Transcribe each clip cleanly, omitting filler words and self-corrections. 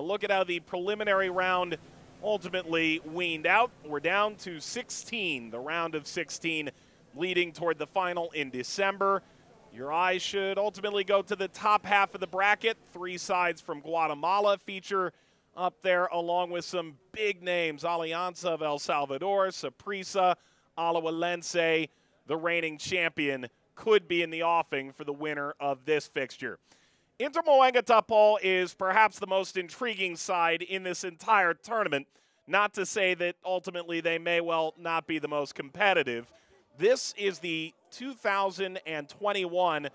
look at how the preliminary round ultimately weaned out. We're down to 16, the round of 16, leading toward the final in December. Your eyes should ultimately go to the top half of the bracket. 3 sides from Guatemala feature up there, along with some big names: Alianza of El Salvador, Saprissa, Alajuelense. The reigning champion could be in the offing for the winner of this fixture. Inter Moenga-Tupou is perhaps the most intriguing side in this entire tournament, not to say that ultimately they may well not be the most competitive. This is the 2021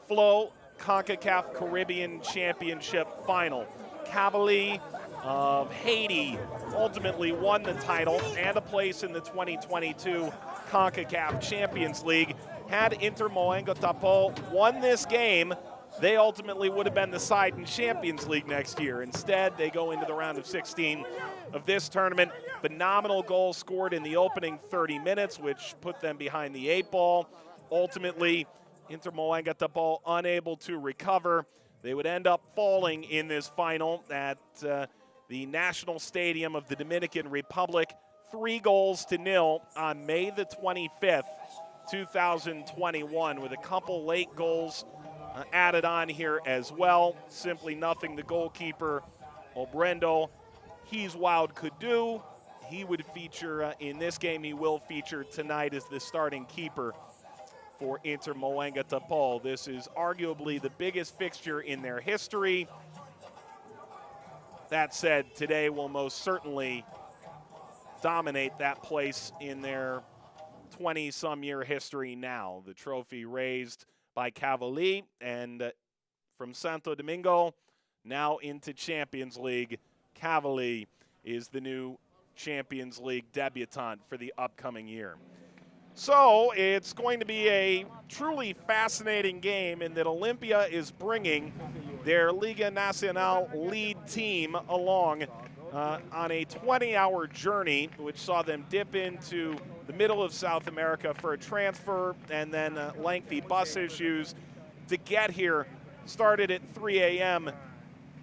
Flow CONCACAF Caribbean Championship Final. Cavali of Haiti ultimately won the title and a place in the 2022 CONCACAF Champions League. Had Inter Moenga-Tupou won this game, they ultimately would have been the side in Champions League next year. Instead, they go into the round of 16 of this tournament. Phenomenal goals scored in the opening 30 minutes, which put them behind the 8 ball. Ultimately, Inter Moenga-Tupou unable to recover. They would end up falling in this final at the National Stadium of the Dominican Republic, 3-0 on May the 25th, 2021, with a couple late goals added on here as well. Simply nothing the goalkeeper, Obrendo, he's wild, could do. He would feature in this game. He will feature tonight as the starting keeper for Inter Moenga-Tupou. This is arguably the biggest fixture in their history. That said, today will most certainly dominate that place in their 20-some-year history now. The trophy raised by Cavali, and from Santo Domingo now into Champions League. Cavali is the new Champions League debutant for the upcoming year. So it's going to be a truly fascinating game in that Olimpia is bringing their Liga Nacional lead team along on a 20-hour journey, which saw them dip into the middle of South America for a transfer and then lengthy bus issues to get here. Started at 3 a.m.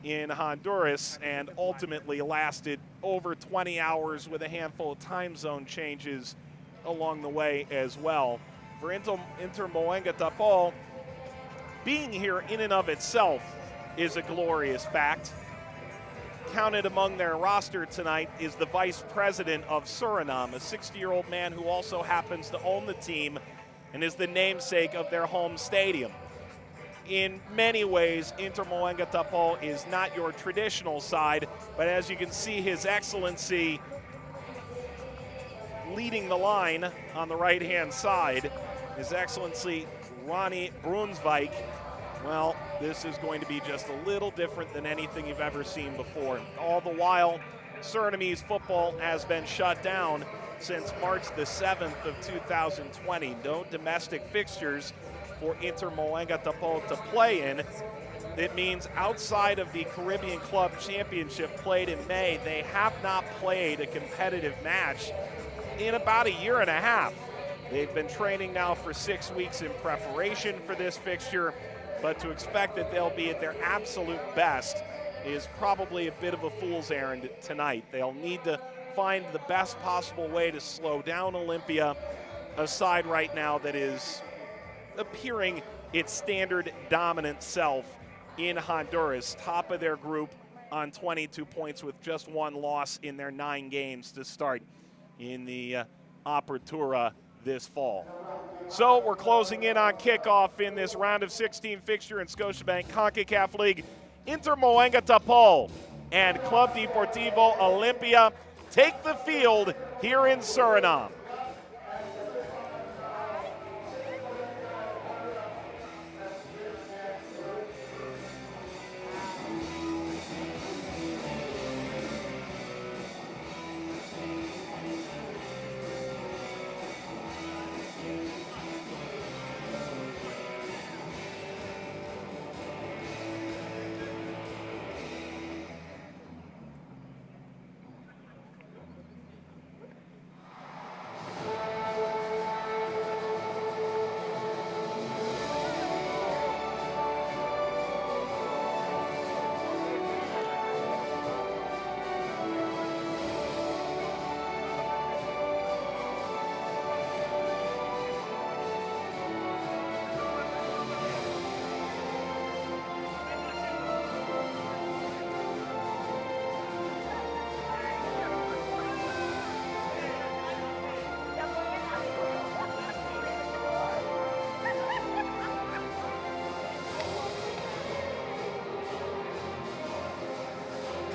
in Honduras and ultimately lasted over 20 hours with a handful of time zone changes along the way as well. For Inter Moenga-Tupou, being here in and of itself is a glorious fact. Counted among their roster tonight is the vice president of Suriname, a 60-year-old man who also happens to own the team and is the namesake of their home stadium. In many ways, Inter Moenga-Tupou is not your traditional side, but as you can see, His Excellency leading the line on the right-hand side, His Excellency Ronnie Brunswijk. Well, this is going to be just a little different than anything you've ever seen before. All the while, Surinamese football has been shut down since March the 7th of 2020. No domestic fixtures for Inter Moenga-Tupou to play in. It means outside of the Caribbean Club Championship played in May, they have not played a competitive match in about a year and a half. They've been training now for 6 weeks in preparation for this fixture, but to expect that they'll be at their absolute best is probably a bit of a fool's errand tonight. They'll need to find the best possible way to slow down Olimpia, a side right now that is appearing its standard dominant self in Honduras, top of their group on 22 points with just 1 loss in their 9 games to start in the Apertura this fall. So we're closing in on kickoff in this round of 16 fixture in Scotiabank CONCACAF League. Inter Moenga-Tupou and Club Deportivo Olimpia take the field here in Suriname.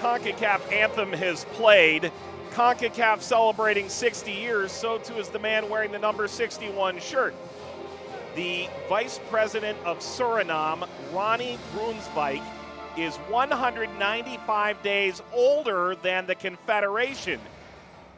CONCACAF anthem has played. CONCACAF celebrating 60 years, so too is the man wearing the number 61 shirt. The Vice President of Suriname, Ronnie Brunswijk, is 195 days older than the Confederation.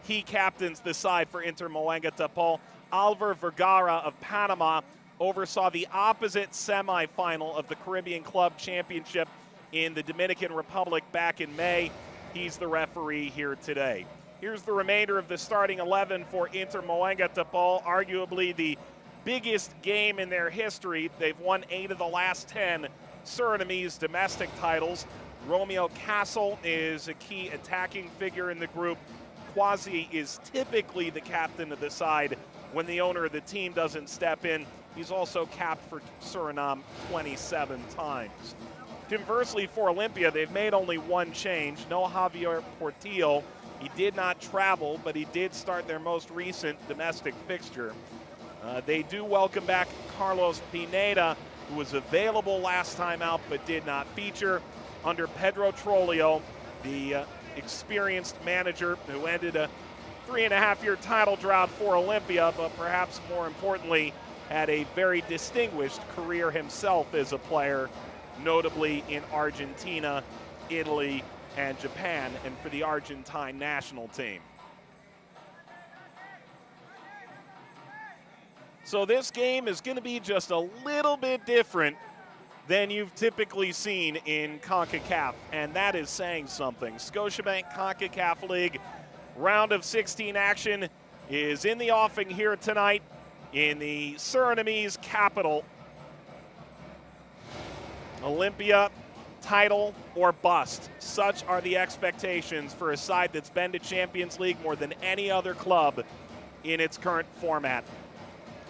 He captains the side for Inter Moenga Tapal. Alvar Vergara of Panama oversaw the opposite semifinal of the Caribbean Club Championship in the Dominican Republic back in May. He's the referee here today. Here's the remainder of the starting 11 for Inter Moenga Tapal, arguably the biggest game in their history. They've won 8 of the last 10 Surinamese domestic titles. Romeo Castle is a key attacking figure in the group. Quasi is typically the captain of the side when the owner of the team doesn't step in. He's also capped for Suriname 27 times. Conversely, for Olympia, they've made only one change. No Javier Portillo. He did not travel, but he did start their most recent domestic fixture. They do welcome back Carlos Pineda, who was available last time out but did not feature. Under Pedro Trollio, the experienced manager who ended a 3.5-year title drought for Olympia, but perhaps more importantly, had a very distinguished career himself as a player, notably in Argentina, Italy, and Japan, and for the Argentine national team. So this game is going to be just a little bit different than you've typically seen in CONCACAF, and that is saying something. Scotiabank CONCACAF League round of 16 action is in the offing here tonight in the Surinamese capital. Olympia, title or bust. Such are the expectations for a side that's been to Champions League more than any other club in its current format.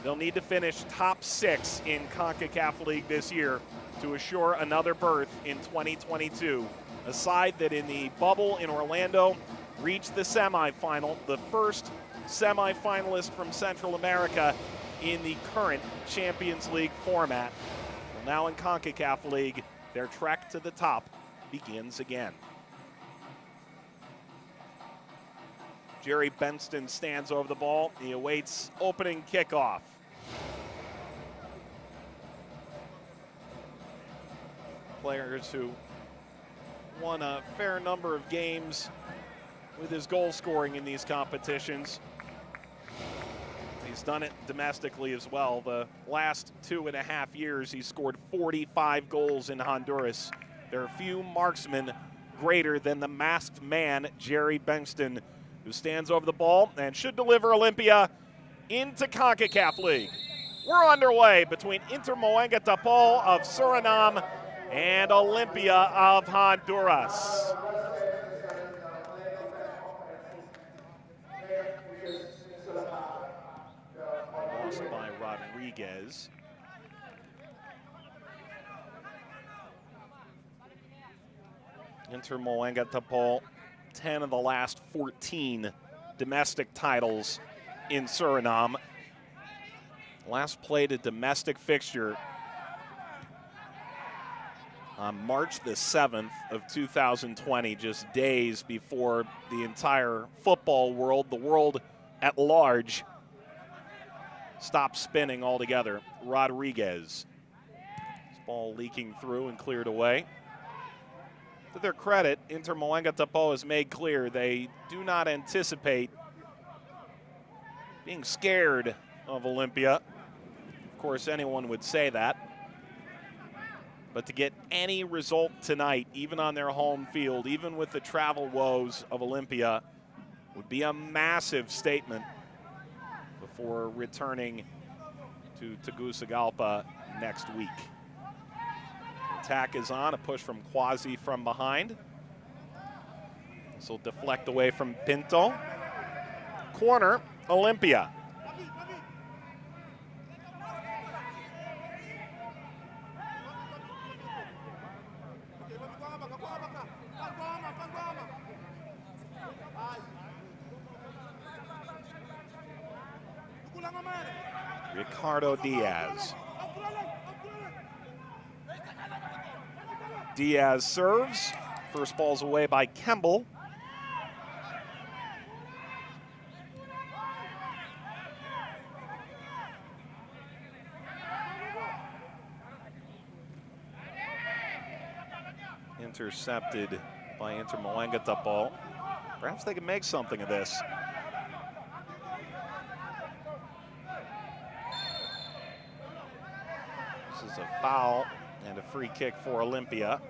They'll need to finish top 6 in CONCACAF League this year to assure another berth in 2022. A side that in the bubble in Orlando reached the semifinal, the first semifinalist from Central America in the current Champions League format. Well, now in CONCACAF League, their trek to the top begins again. Jerry Benston stands over the ball. He awaits opening kickoff. Players who won a fair number of games with his goal scoring in these competitions. He's done it domestically as well. The last 2.5 years, he scored 45 goals in Honduras. There are few marksmen greater than the masked man, Jerry Benston, who stands over the ball and should deliver Olympia into CONCACAF League. We're underway between Inter Moenga Tapal of Suriname and Olympia of Honduras. Lost by Rodriguez. Inter Moenga Tapal, 10 of the last 14 domestic titles in Suriname. Last played a domestic fixture on March the 7th of 2020, just days before the entire football world, the world at large, stopped spinning altogether. Rodriguez. This ball leaking through and cleared away. To their credit, Inter Moenga Tapal has made clear they do not anticipate being scared of Olympia. Of course, anyone would say that. But to get any result tonight, even on their home field, even with the travel woes of Olympia, would be a massive statement before returning to Tegucigalpa next week. Attack is on, a push from Quasi from behind. This will deflect away from Pinto. Corner, Olympia. Ricardo Diaz. Diaz serves, First ball's away by Kemble. Intercepted by Inter Moengatapol. Perhaps they can make something of this. This is a foul and a free kick for Olympia.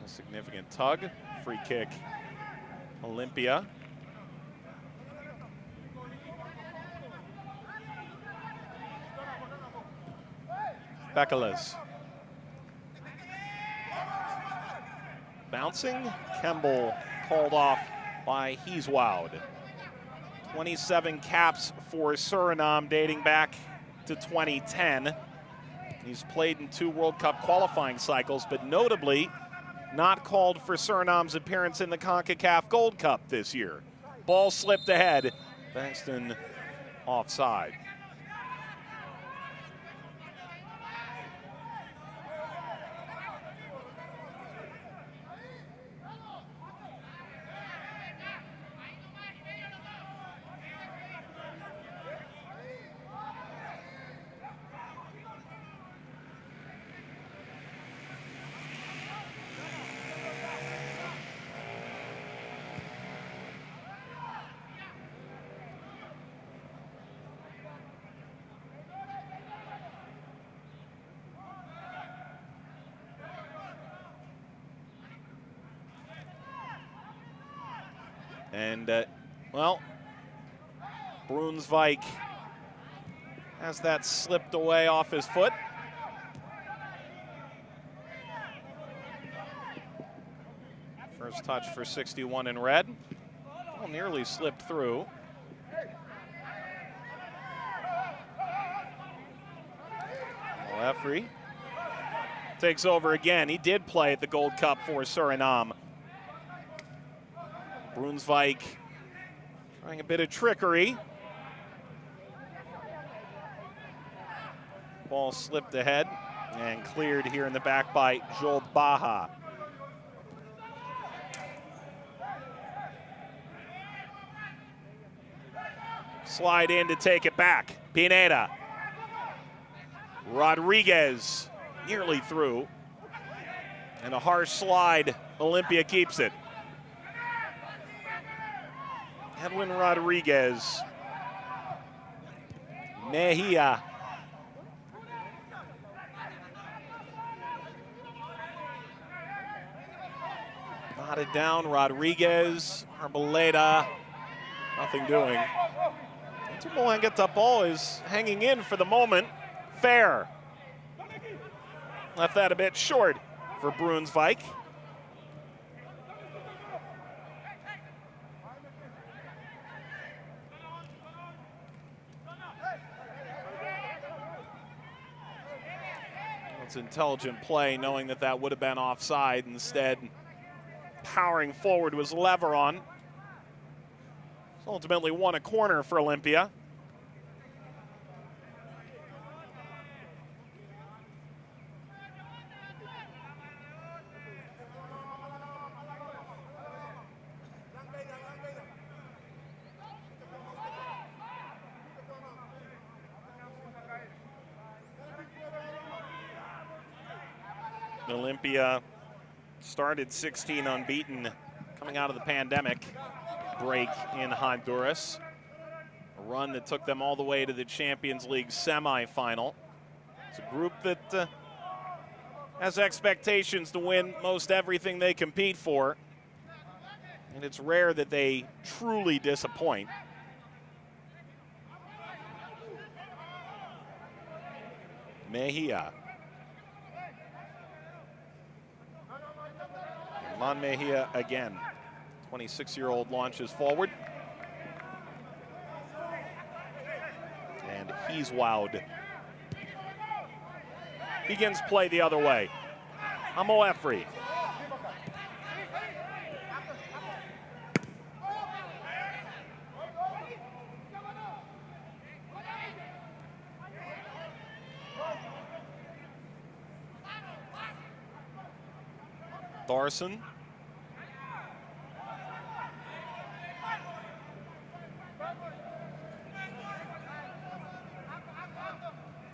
Significant tug, free kick, Olympia. Bekeles. Bouncing, Kemble called off by Heeswoud. 27 caps for Suriname dating back to 2010. He's played in 2 World Cup qualifying cycles, but notably not called for Suriname's appearance in the CONCACAF Gold Cup this year. Ball slipped ahead, Bankston offside. And, well, Brunsvik has that slipped away off his foot. First touch for 61 in red. Well, nearly slipped through. Lefrey takes over again. He did play at the Gold Cup for Suriname. Brunsvik trying a bit of trickery. Ball slipped ahead and cleared here in the back by Joel Baha. Slide in to take it back. Pineda. Rodriguez nearly through. And a harsh slide. Olympia keeps it. Edwin Rodriguez. Mejia. Knotted down, Rodriguez. Arboleda. Nothing doing. Inter Moengatapol is hanging in for the moment. Fair. Left that a bit short for Brunsvik. It's intelligent play, knowing that that would have been offside. Instead, powering forward was Leveron. Ultimately won a corner for Olympia. Olympia started 16 unbeaten coming out of the pandemic break in Honduras. A run that took them all the way to the Champions League semifinal. It's a group that has expectations to win most everything they compete for. And it's rare that they truly disappoint. Mejia. German Mejia again. 26-year-old launches forward. And Heeswoud. begins play the other way. Amoefri. Thorson.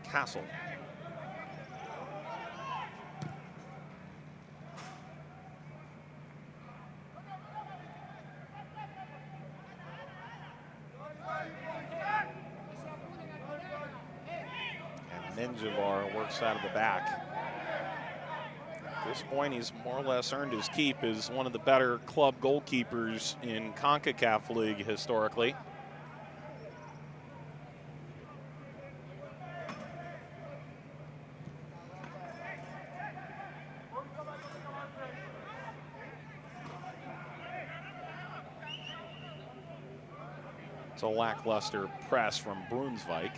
Castle. And Menjivar works out of the back. At this point, he's more or less earned his keep as one of the better club goalkeepers in CONCACAF League historically. It's a lackluster press from Brunsvik.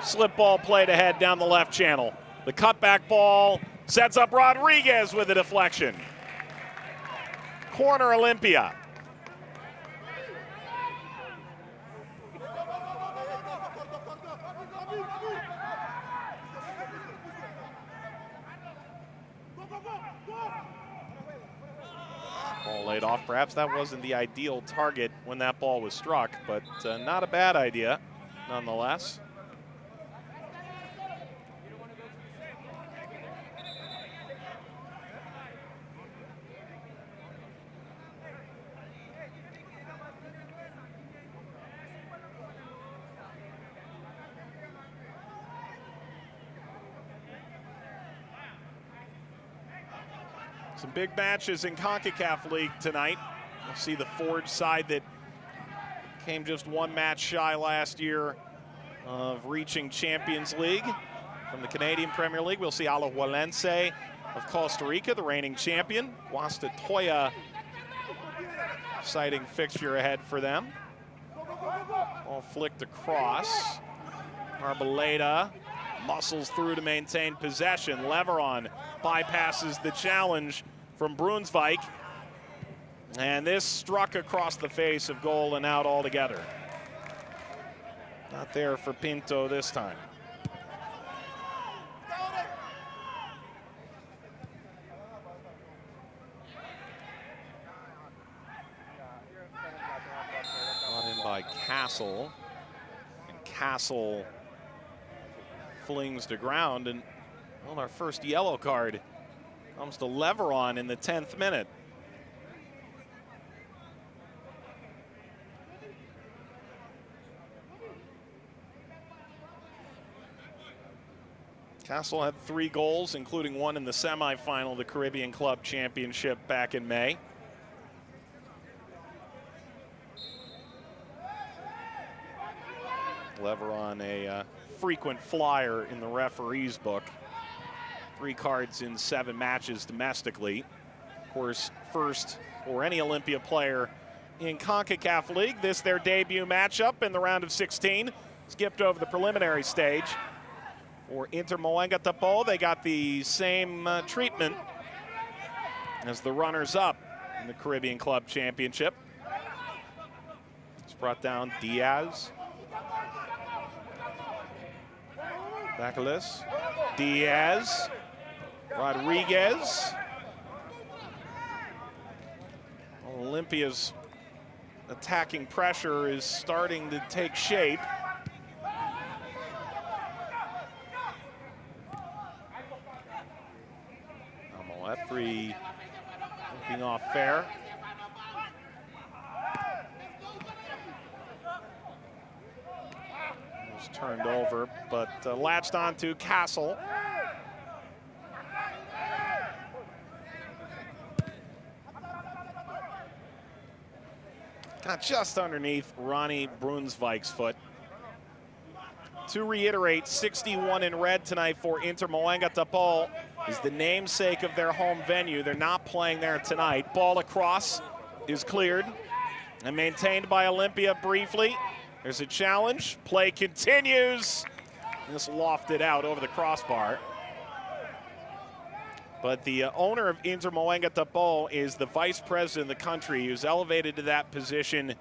Slip ball played ahead down the left channel. The cutback ball sets up Rodriguez with a deflection. Corner Olympia. Ball laid off. Perhaps that wasn't the ideal target when that ball was struck, but not a bad idea nonetheless. Some big matches in CONCACAF League tonight. We'll see the Forge side that came just one match shy last year of reaching Champions League from the Canadian Premier League. We'll see Alajuelense of Costa Rica, the reigning champion. Guastatoya, exciting fixture ahead for them. All flicked across. Arboleda muscles through to maintain possession. Leveron bypasses the challenge from Brunsvik. And this struck across the face of goal and out altogether. Not there for Pinto this time. Brought in by Castle. And Castle flings to ground, and well, our first yellow card comes to Leveron in the 10th minute. Castle had 3 goals, including one in the semifinal of the Caribbean Club Championship back in May. Leveron, a frequent flyer in the referee's book. 3 cards in 7 matches domestically. Of course, first for any Olympia player in CONCACAF League. This their debut matchup in the round of 16. Skipped over the preliminary stage. For Inter Moengotapoe, they got the same treatment as the runners-up in the Caribbean Club Championship. It's brought down Diaz. Bacalis, Diaz, Rodriguez. Olympia's attacking pressure is starting to take shape. Amoefri looking off fair. Turned over, but latched onto Castle. Got just underneath Ronnie Brunsvik's foot. To reiterate, 61 in red tonight for Inter Moengotapoe is the namesake of their home venue. They're not playing there tonight. Ball across is cleared and maintained by Olympia briefly. There's a challenge. Play continues. This lofted out over the crossbar. But the owner of Inter Moengotapoe is the vice president of the country. He was elevated to that position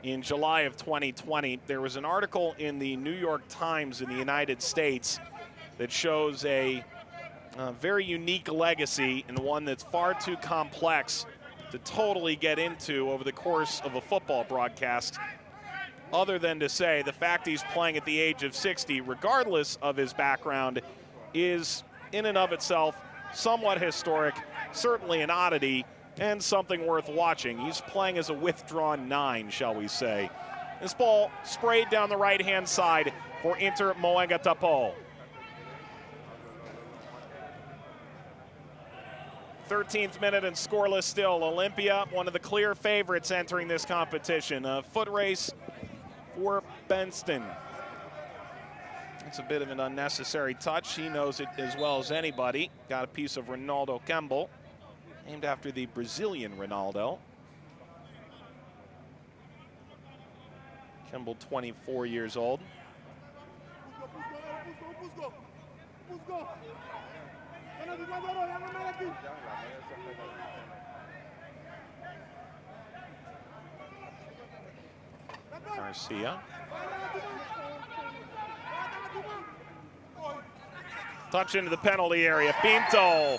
in July of 2020. There was an article in the New York Times in the United States that shows a very unique legacy, and one that's far too complex to totally get into over the course of a football broadcast, other than to say the fact he's playing at the age of 60, regardless of his background, is in and of itself somewhat historic, certainly an oddity, and something worth watching. He's playing as a withdrawn 9, shall we say. This ball sprayed down the right-hand side for Inter Moengotapoe. 13th minute and scoreless still. Olympia, one of the clear favorites entering this competition. A foot race for Benston. It's a bit of an unnecessary touch. He knows it as well as anybody. Got a piece of Ronaldo Campbell, named after the Brazilian Ronaldo. Campbell, 24 years old. Garcia. Touch into the penalty area. Pinto.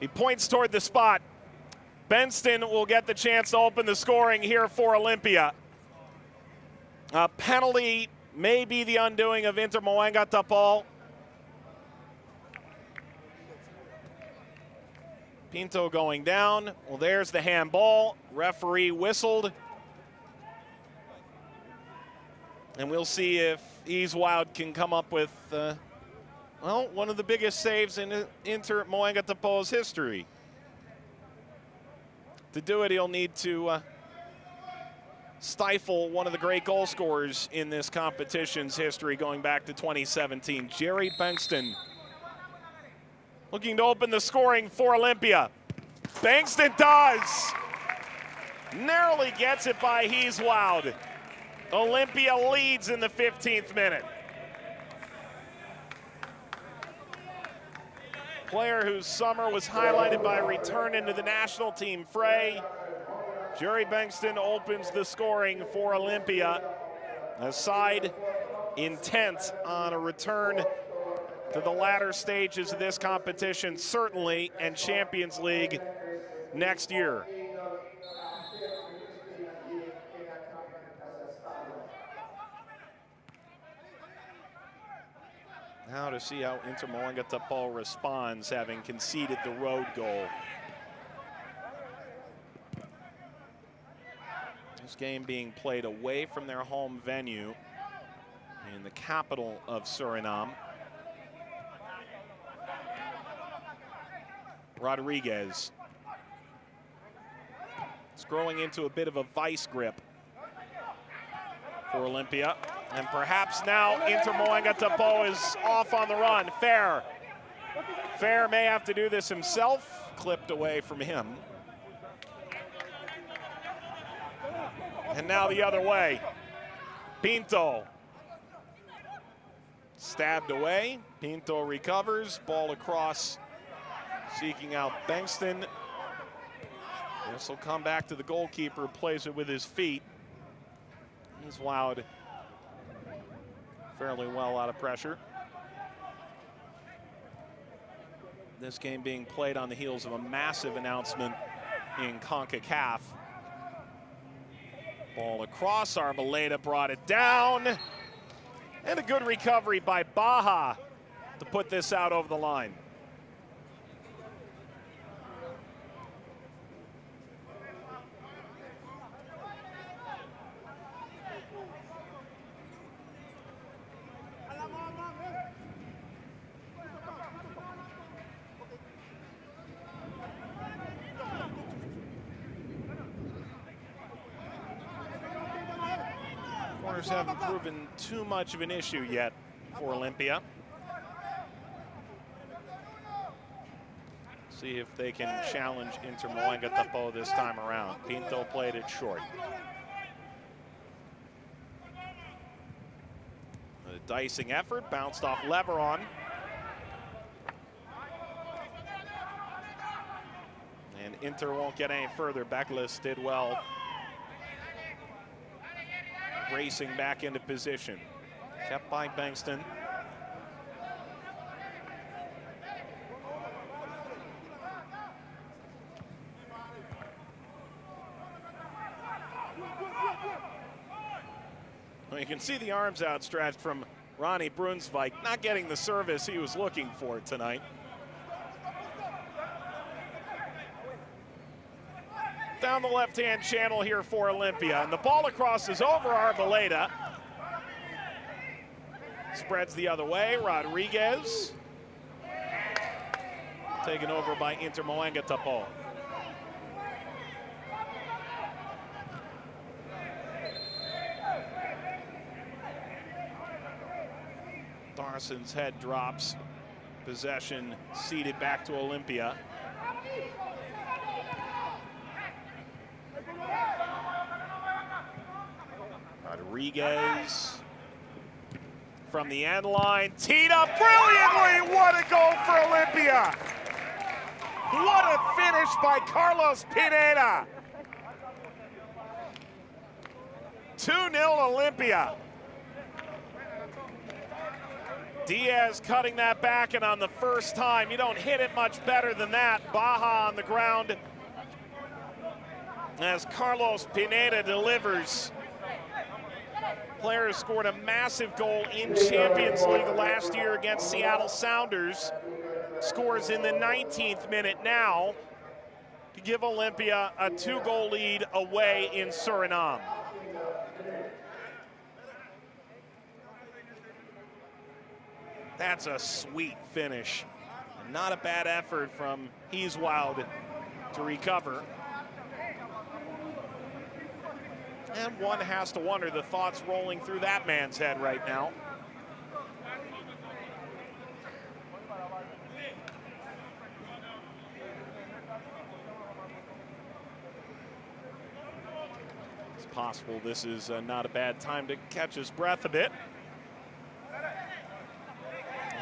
He points toward the spot. Benston will get the chance to open the scoring here for Olympia. A penalty may be the undoing of Inter Moengotapoe. Pinto going down. Well, there's the handball. Referee whistled. And we'll see if Ease Wild can come up with, well, one of the biggest saves in Inter Moengotapoe's history. To do it, he'll need to stifle one of the great goal scorers in this competition's history going back to 2017, Jerry Bengtsson. Looking to open the scoring for Olympia. Bengtsson does. Narrowly gets it by Heeswoud. Olympia leads in the 15th minute. Player whose summer was highlighted by a return into the national team fray. Jerry Bengtsson opens the scoring for Olympia. A side intent on a return to the latter stages of this competition, certainly, and Champions League next year. Now to see how Inter Moengotapoe responds, having conceded the road goal. This game being played away from their home venue in the capital of Suriname. Rodriguez. It's growing into a bit of a vice grip for Olympia. And perhaps now Inter Moengotapoe is off on the run. Fair may have to do this himself. Clipped away from him. And now the other way. Pinto. Stabbed away. Pinto recovers. Ball across, seeking out Bengtsson. This will come back to the goalkeeper, plays it with his feet. He's wowed fairly well out of pressure. This game being played on the heels of a massive announcement in CONCACAF. Ball across, Arboleda brought it down. And a good recovery by Baja to put this out over the line. Corners haven't proven too much of an issue yet for Olympia. See if they can challenge Inter Moengotapoa this time around. Pinto played it short. A dicing effort, bounced off Leveron. And Inter won't get any further. Beckles did well, racing back into position. Kept by Bengtson. Well, you can see the arms outstretched from Ronnie Brunsvik, not getting the service he was looking for tonight. Down the left-hand channel here for Olympia, and the ball across is over Arboleda. Spreads the other way, Rodriguez. Taken over by Inter Moengotapoa. Darson's head drops. Possession ceded back to Olympia. Rodriguez from the end line, teed up brilliantly. What a goal for Olympia. What a finish by Carlos Pineda. 2-0 Olympia. Diaz cutting that back, and on the first time, you don't hit it much better than that. Baja on the ground as Carlos Pineda delivers. Player scored a massive goal in Champions League last year against Seattle Sounders. Scores in the 19th minute now to give Olympia a 2-goal lead away in Suriname. That's a sweet finish. Not a bad effort from Heeswild to recover. And one has to wonder the thoughts rolling through that man's head right now. It's possible this is not a bad time to catch his breath a bit.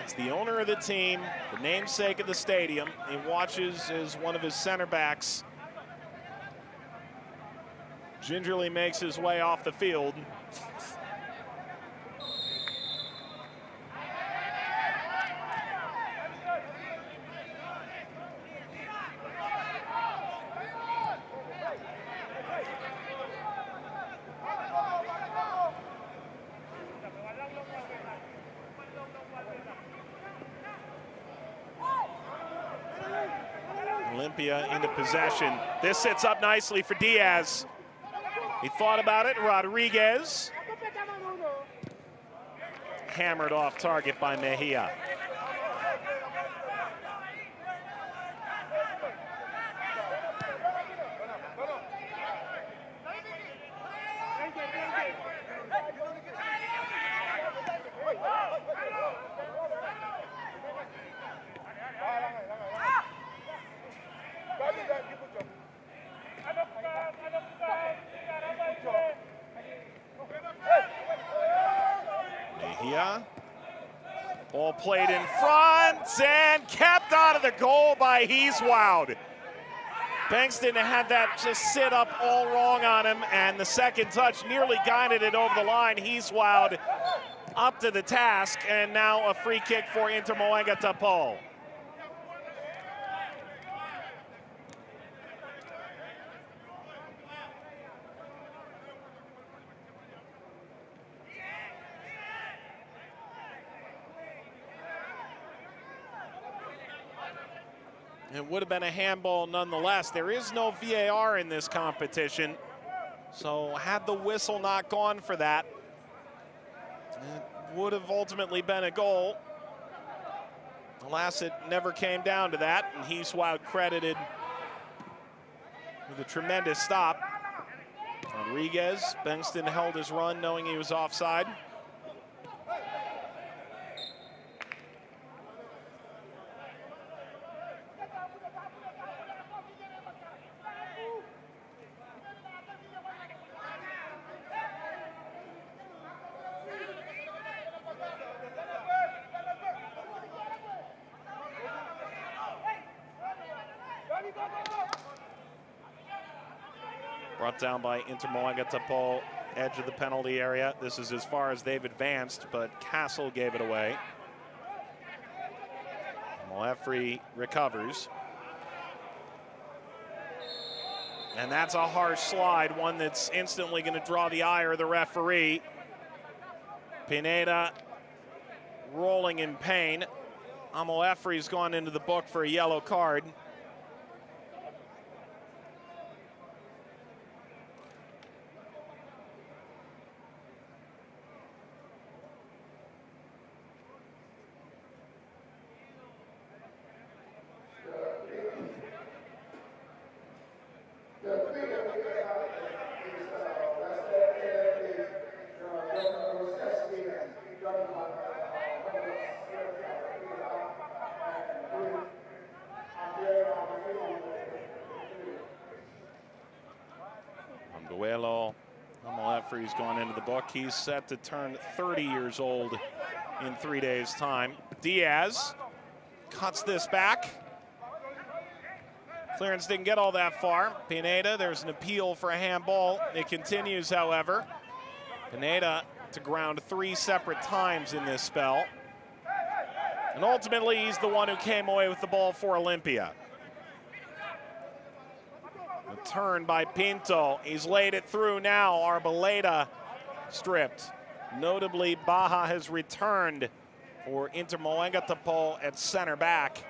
It's the owner of the team, the namesake of the stadium. He watches as one of his center backs gingerly makes his way off the field. Olympia into possession. This sets up nicely for Diaz. He thought about it, Rodriguez. Hammered off target by Mejia. Mejia. Ball played in front and kept out of the goal by Heeswild. Bengtson had that just sit up all wrong on him, and the second touch nearly guided it over the line. Heeswild up to the task, and now a free kick for Inter Moengotapoa. It would have been a handball nonetheless. There is no VAR in this competition, so had the whistle not gone for that, it would have ultimately been a goal. Alas, it never came down to that, and Heeswild credited with a tremendous stop. Rodriguez, Bengtson held his run knowing he was offside. brought down by Inter Moengotapoe, edge of the penalty area. This is as far as they've advanced, but Castle gave it away. Moefri recovers. And that's a harsh slide, one that's instantly going to draw the ire of the referee. Pineda rolling in pain. Moefri's gone into the book for a yellow card. Moefri's gone into the book. He's set to turn 30 years old in 3 days' time. Diaz cuts this back. Clearance didn't get all that far. Pineda, there's an appeal for a handball. It continues, however. Pineda to ground 3 separate times in this spell. And ultimately, he's the one who came away with the ball for Olympia. The turn by Pinto. He's laid it through now. Arboleda stripped. Notably, Baja has returned for Inter Moengotapoe at center back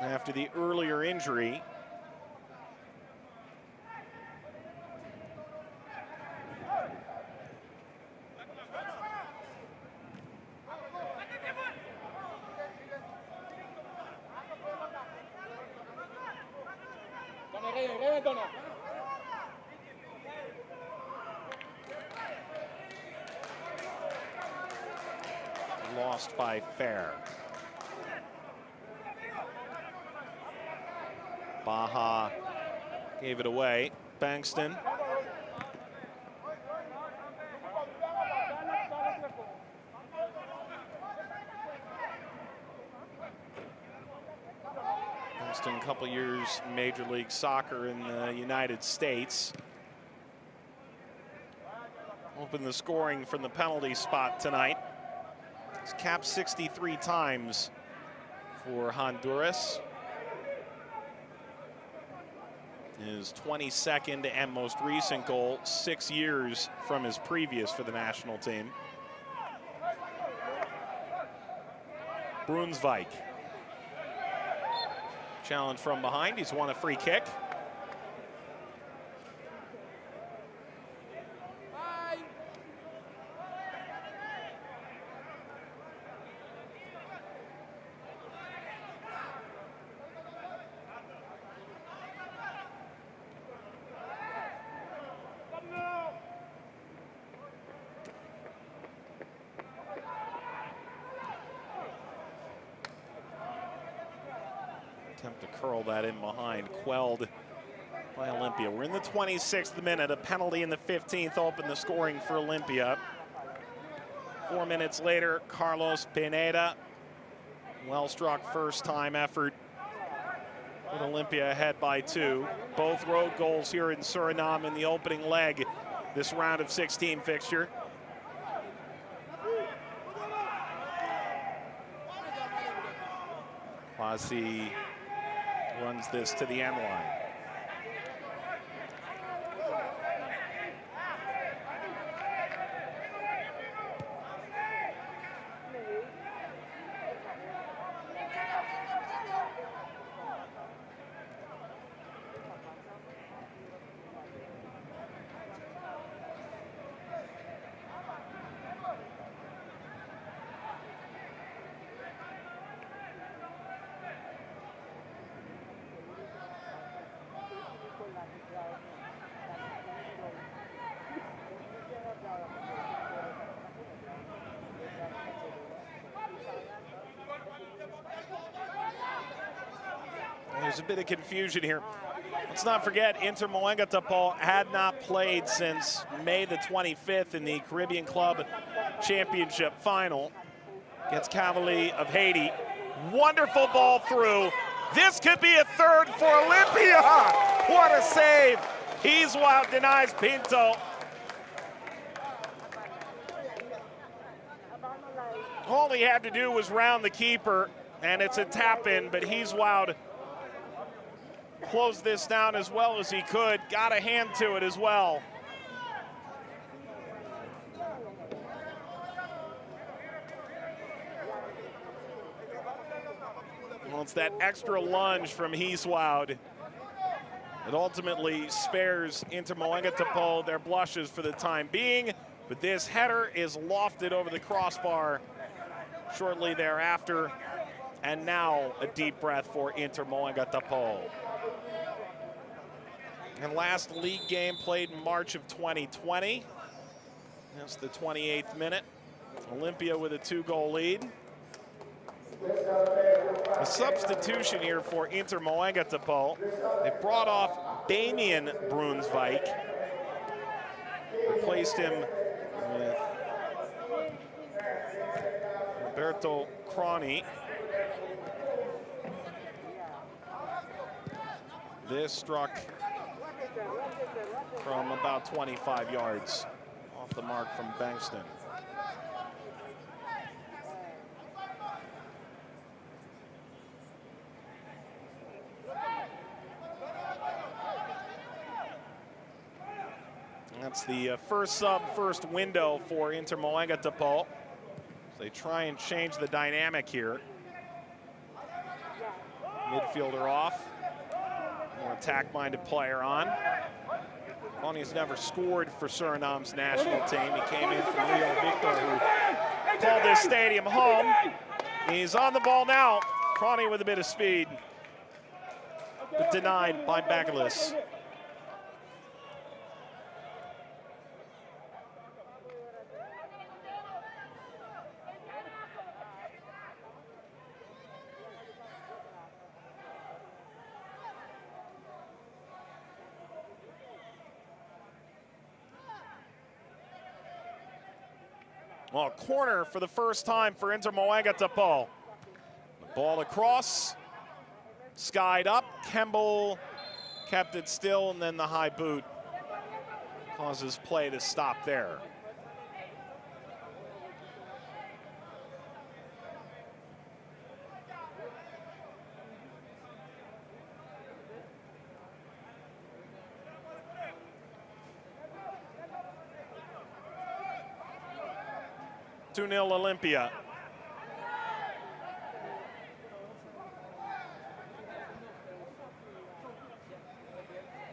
after the earlier injury. Lost by Fair. Baja gave it away. Bankston. Bankston, a couple years Major League Soccer in the United States. Opened the scoring from the penalty spot tonight. He's capped 63 times for Honduras. His 22nd and most recent goal, 6 years from his previous for the national team. Brunsvik. Challenge from behind. He's won a free kick. Attempt to curl that in behind, quelled by Olympia. We're in the 26th minute. A penalty in the 15th opened the scoring for Olympia. 4 minutes later, Carlos Pineda. Well-struck first-time effort. Put Olympia ahead by 2. Both road goals here in Suriname in the opening leg, this round of 16 fixture. Kwasi runs this to the end line. There's a bit of confusion here. Let's not forget, Inter Moengotapoe had not played since May the 25th in the Caribbean Club Championship final against Cavalier of Haiti. Wonderful ball through. This could be a third for Olympia. What a save He's wild, denies Pinto. All he had to do was round the keeper, and it's a tap-in, but He's wild closed this down as well as he could. Got a hand to it as well. Well, it's that extra lunge from Heeswoud. It ultimately spares Inter Moengotapoe their blushes for the time being, but this header is lofted over the crossbar shortly thereafter, and now a deep breath for Inter Moengotapoe. And last league game played in March of 2020. That's the 28th minute. Olympia with a 2-goal lead. A substitution here for Inter Moengotapoe. They brought off Damian Brunsvik. Replaced him with Roberto Croni. This struck from about 25 yards off the mark from Bengtson. That's the first sub, first window for Inter Moengotapoe. They try and change the dynamic here. Midfielder off. More attack-minded player on. Croni's never scored for Suriname's national team. He came in from Rio Victor, who called this stadium home. He's on the ball now. Croni with a bit of speed, but denied by Bagalis. Well, corner for the first time for Inter Moengotapoe. Ball across, skied up. Kemble kept it still, and then the high boot causes play to stop there. Two-0 Olympia.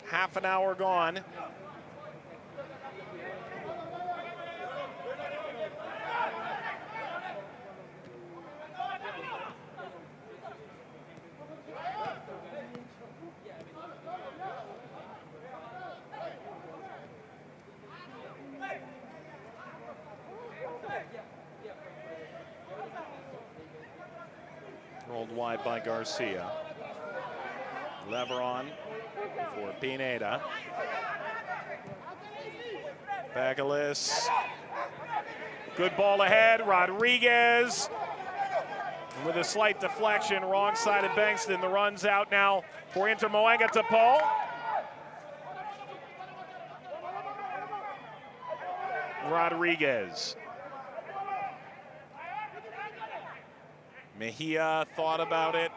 Half an hour gone. Rolled wide by Garcia. Leveron for Pineda. Bagalis. Good ball ahead. Rodriguez with a slight deflection. Wrong side of Bengtson. The run's out now for Inter Moengotapoe. Rodriguez. Mejia thought about it.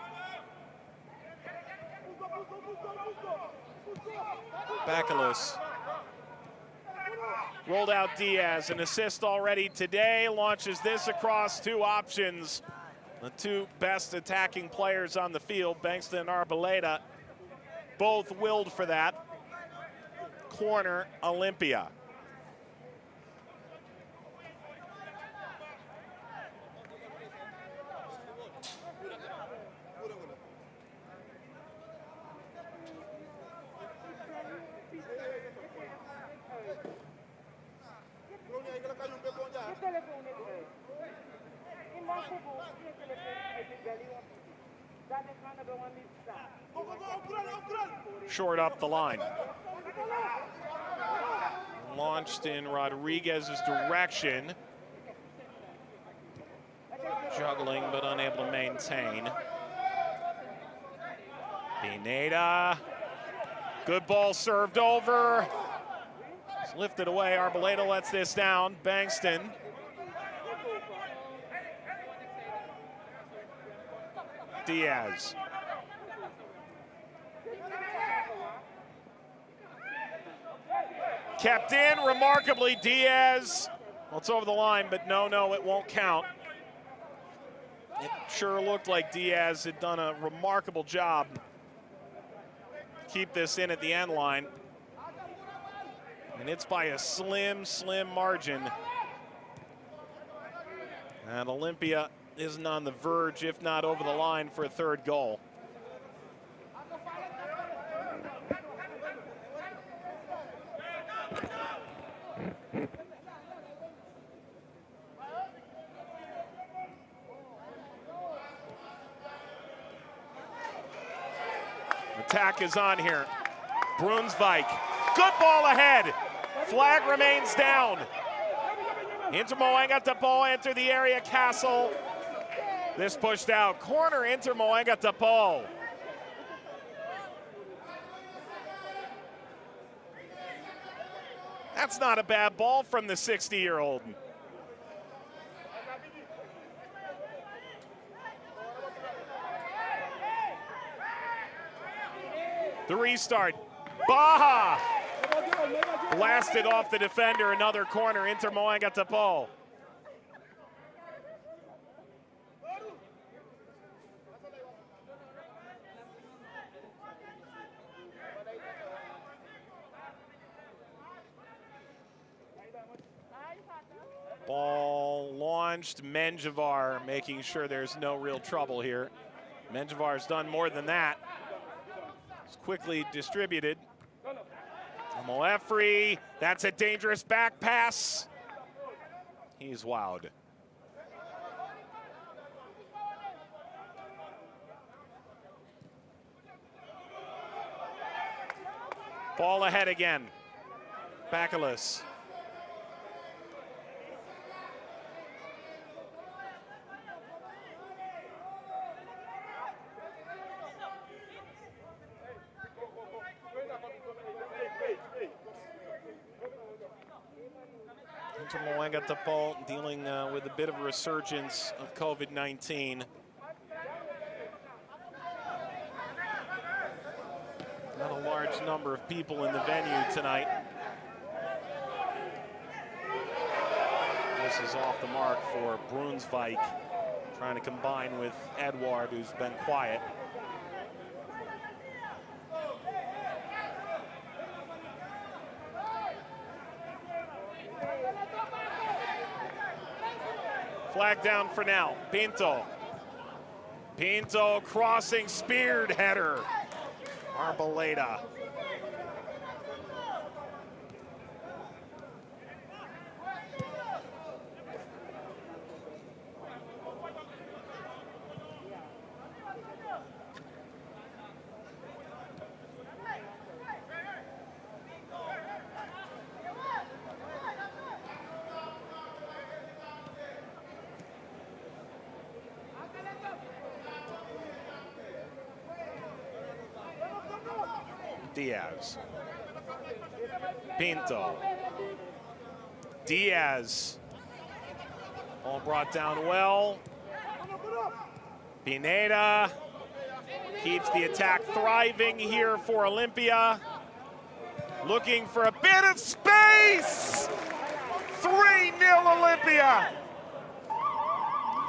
Bakalis rolled out Diaz. An assist already today. Launches this across two options. The two best attacking players on the field, Bengtson and Arboleda, both willed for that. Corner, Olympia. Short up the line. Launched in Rodriguez's direction. Juggling but unable to maintain. Pineda. Good ball served over. It's lifted away. Arboleda lets this down. Bankston. Diaz. Kept in remarkably. Diaz. Well, it's over the line, but no, it won't count. It sure looked like Diaz had done a remarkable job. Keep this in at the end line. And it's by a slim margin. And Olympia isn't on the verge, if not over the line, for a third goal. Attack is on here. Brunsvik, good ball ahead. Flag remains down. Inter-Moenga Depot enter the area. Castle. This pushed out. Corner Inter-Moenga Depot. That's not a bad ball from the 60-year-old. The restart. Baja blasted off the defender. Another corner. Inter-Moenga Depot. Ball launched. Menjivar making sure there's no real trouble here. Menjivar's done more than that. It's quickly distributed. Moefri, that's a dangerous back pass. He's wowed. Ball ahead again. Bacalus. Inter-Moenga Depot dealing with a bit of a resurgence of COVID-19. Not a large number of people in the venue tonight. This is off the mark for Brunsvik, trying to combine with Edward, who's been quiet. Flag down for now. Pinto. Pinto crossing, speared header. Arboleda. Diaz. Pinto. Diaz. All brought down well. Pineda keeps the attack thriving here for Olympia. Looking for a bit of space. 3-0 Olympia.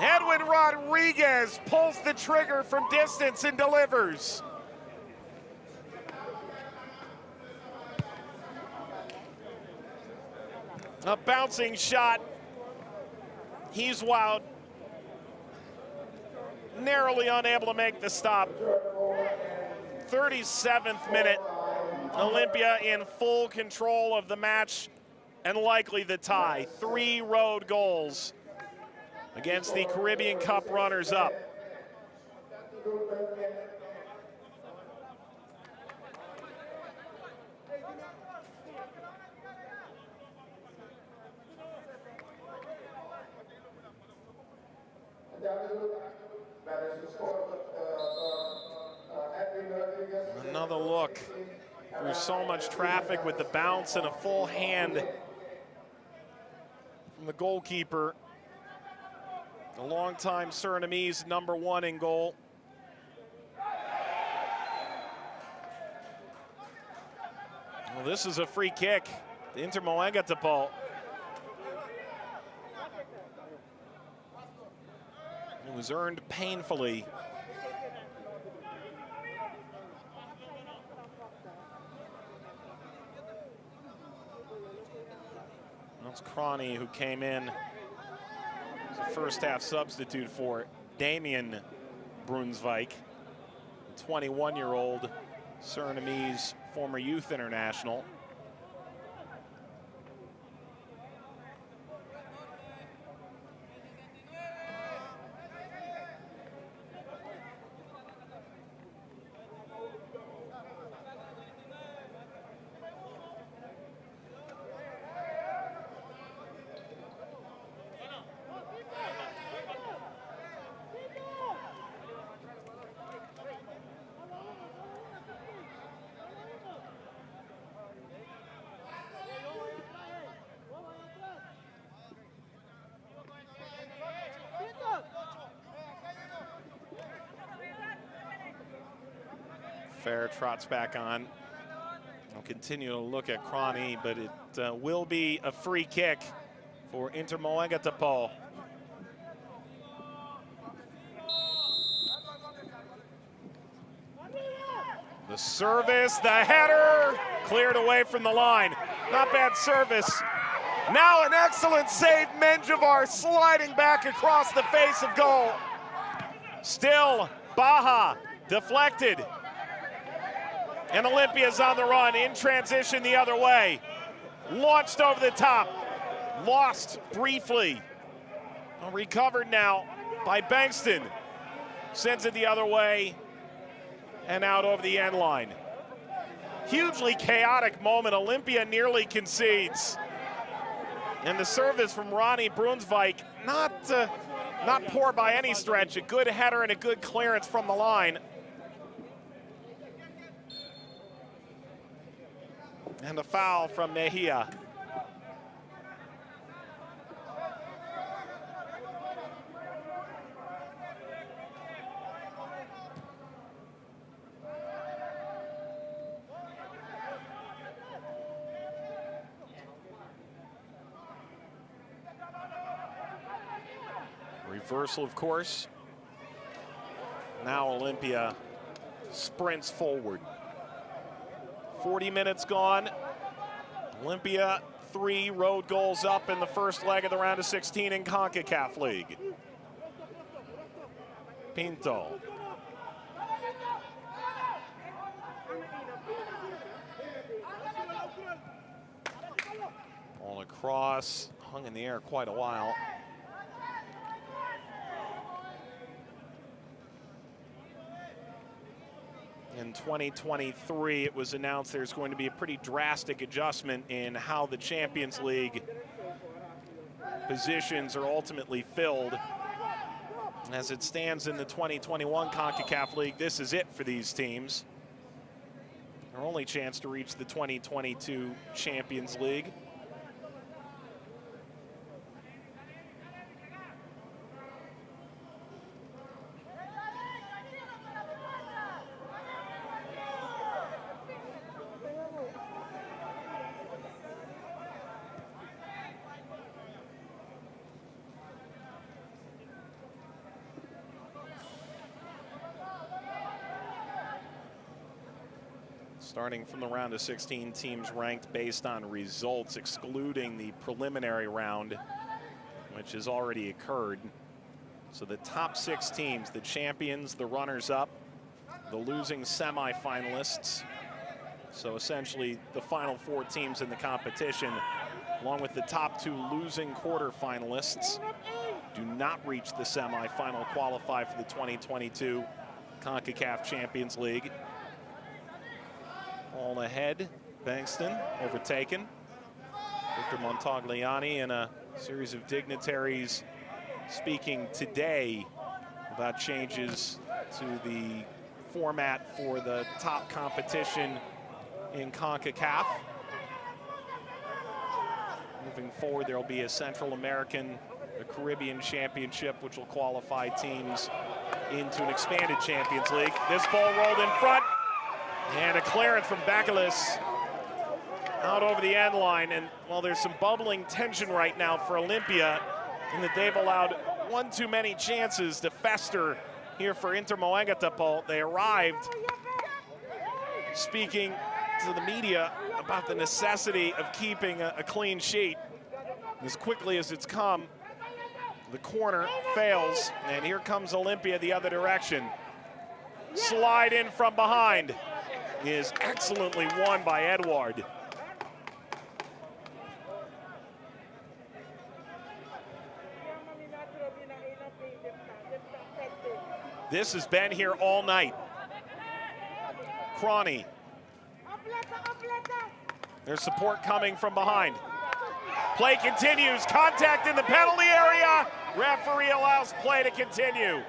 Edwin Rodriguez pulls the trigger from distance and delivers. A bouncing shot. He's wowed. Narrowly unable to make the stop. 37th minute. Olympia in full control of the match and likely the tie. 3 road goals against the Caribbean Cup runners-up. Another look through so much traffic with the bounce and a full hand from the goalkeeper. A longtime Surinamese #1 in goal. Well, this is a free kick. The Inter Moengatepal. It was earned painfully. That's Cronny who came in as a first-half substitute for Damien Brunswijk, 21-year-old Surinamese former youth international. Fair trots back on. I'll continue to look at Cronny, but it will be a free kick for Inter Moengatepal. The service, the header, cleared away from the line. Not bad service. Now an excellent save, Menjivar sliding back across the face of goal. Still, Baja deflected. And Olympia's on the run, in transition the other way. Launched over the top, lost briefly. Recovered now by Bankston. Sends it the other way and out over the end line. Hugely chaotic moment. Olympia nearly concedes. And the service from Ronnie Brunswijk, not poor by any stretch. A good header and a good clearance from the line. And a foul from Nehia. Reversal, of course. Now Olympia sprints forward. 40 minutes gone. Olympia 3 road goals up in the first leg of the round of 16 in CONCACAF League. Pinto. Ball across, hung in the air quite a while. In 2023, it was announced there's going to be a pretty drastic adjustment in how the Champions League positions are ultimately filled. As it stands in the 2021 CONCACAF League, this is it for these teams. Their only chance to reach the 2022 Champions League. Starting from the round of 16, teams ranked based on results, excluding the preliminary round, which has already occurred. So the top 6 teams, the champions, the runners-up, the losing semifinalists, so essentially the final 4 teams in the competition, along with the top 2 losing quarterfinalists, do not reach the semifinal, qualify for the 2022 CONCACAF Champions League. All ahead, Bankston overtaken. Victor Montagliani and a series of dignitaries speaking today about changes to the format for the top competition in CONCACAF. Moving forward, there will be a Central American, a Caribbean Championship, which will qualify teams into an expanded Champions League. This ball rolled in front, and a clearance from Bacalus out over the end line. And while there's some bubbling tension right now for Olympia, in that they've allowed one too many chances to fester here for Inter Moengotapoe, they arrived speaking to the media about the necessity of keeping a clean sheet. As quickly as it's come, the corner fails, and here comes Olympia the other direction. Slide in from behind is excellently won by Edouard. This has been here all night. Cronny. There's support coming from behind. Play continues, contact in the penalty area. Referee allows play to continue.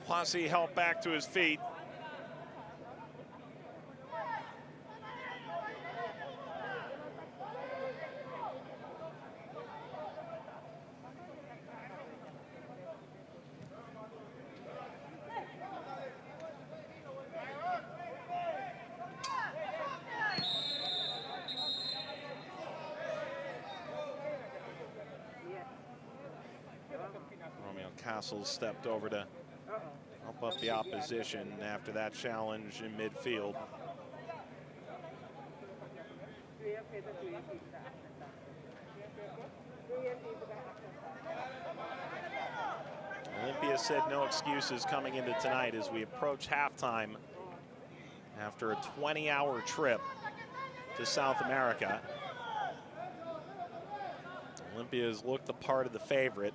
Kwasi helped back to his feet. Romeo Castles stepped over to help up the opposition after that challenge in midfield. Olympia said no excuses coming into tonight as we approach halftime after a 20-hour trip to South America. Olympia has looked the part of the favorite,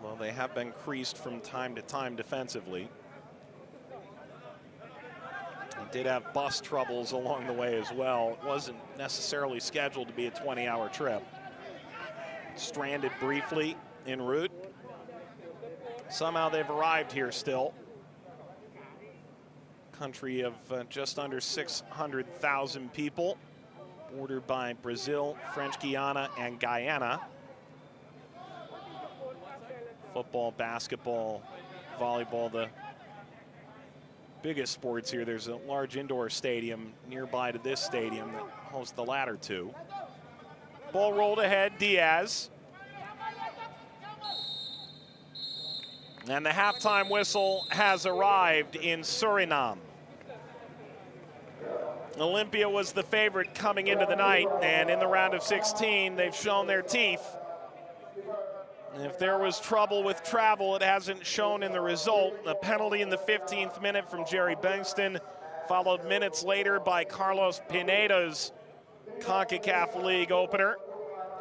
although they have been creased from time to time defensively. They did have bus troubles along the way as well. It wasn't necessarily scheduled to be a 20-hour trip. Stranded briefly en route. Somehow they've arrived here still. Country of just under 600,000 people, bordered by Brazil, French Guiana, and Guyana. Football, basketball, volleyball, the biggest sports here. There's a large indoor stadium nearby to this stadium that hosts the latter two. Ball rolled ahead, Diaz. And the halftime whistle has arrived in Suriname. Olympia was the favorite coming into the night, and in the round of 16, they've shown their teeth. If there was trouble with travel, it hasn't shown in the result. A penalty in the 15th minute from Jerry Bengtson, followed minutes later by Carlos Pineda's CONCACAF League opener.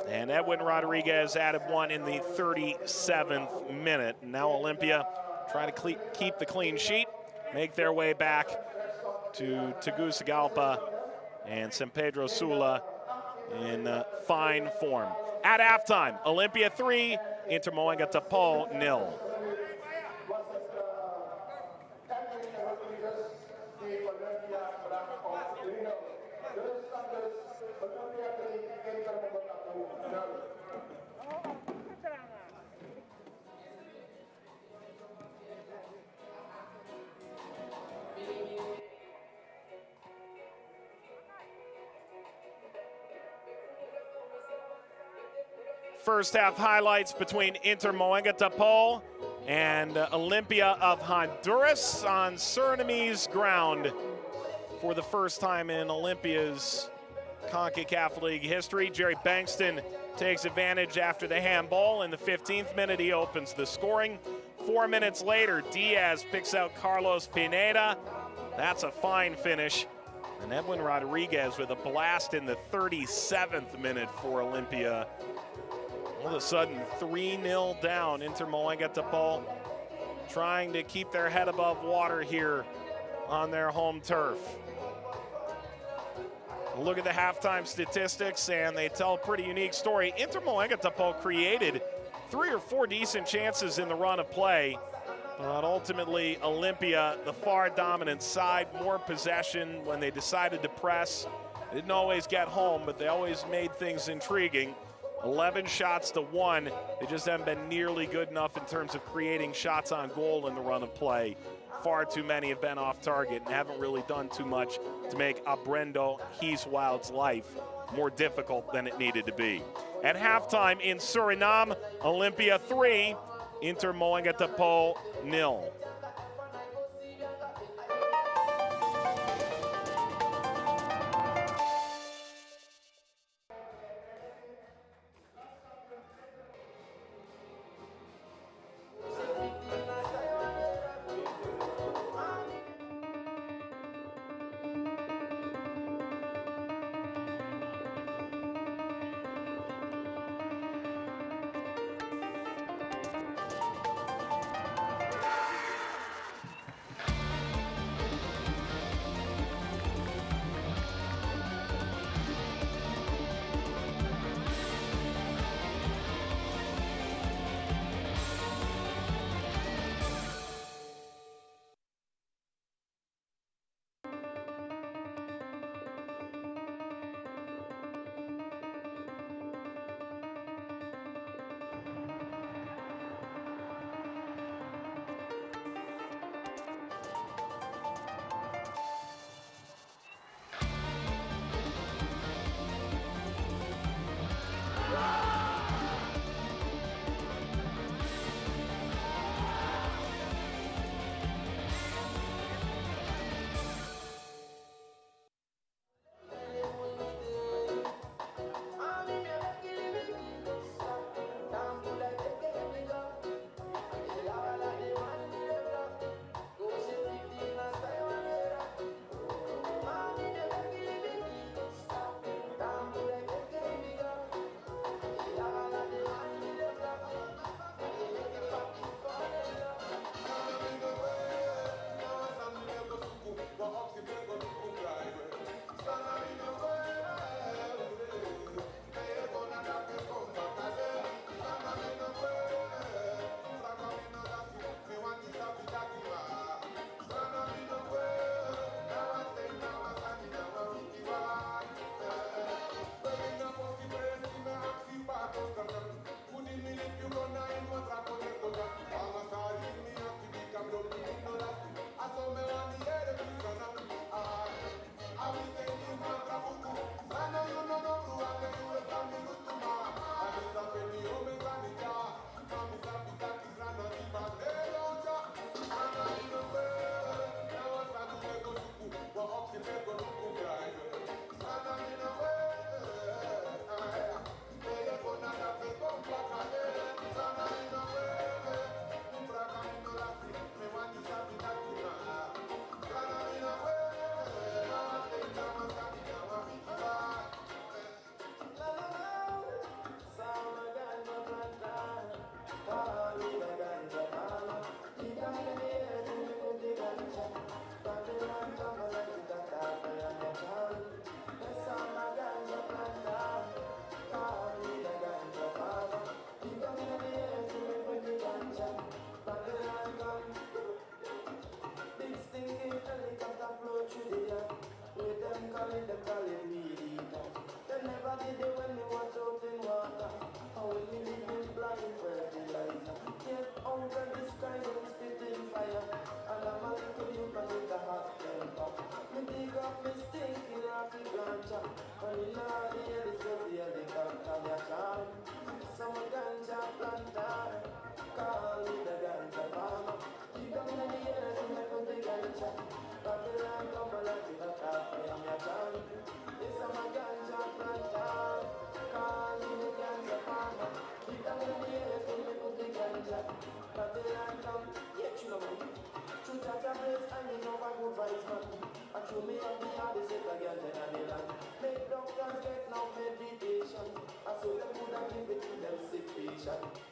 And Edwin Rodriguez added one in the 37th minute. Now Olympia trying to keep the clean sheet, make their way back to Tegucigalpa and San Pedro Sula in fine form. At halftime, Olympia 3, Inter Moengotapoe 0. First half highlights between Inter Moengotapoe and Olympia of Honduras on Surinamese ground for the first time in Olympia's CONCACAF League history. Jerry Bengtson takes advantage after the handball. In the 15th minute, he opens the scoring. 4 minutes later, Diaz picks out Carlos Pineda. That's a fine finish. And Edwin Rodriguez with a blast in the 37th minute for Olympia. All of a sudden, 3-0 down. Inter Moengotapoe trying to keep their head above water here on their home turf. Look at the halftime statistics, and they tell a pretty unique story. Inter Moengotapoe created 3 or 4 decent chances in the run of play, but ultimately Olympia, the far dominant side, more possession when they decided to press. They didn't always get home, but they always made things intriguing. 11 shots to 1. They just haven't been nearly good enough in terms of creating shots on goal in the run of play. Far too many have been off target and haven't really done too much to make Abrendo Heeswild's life more difficult than it needed to be. At halftime in Suriname, Olympia 3, Inter Moengotapoe 0.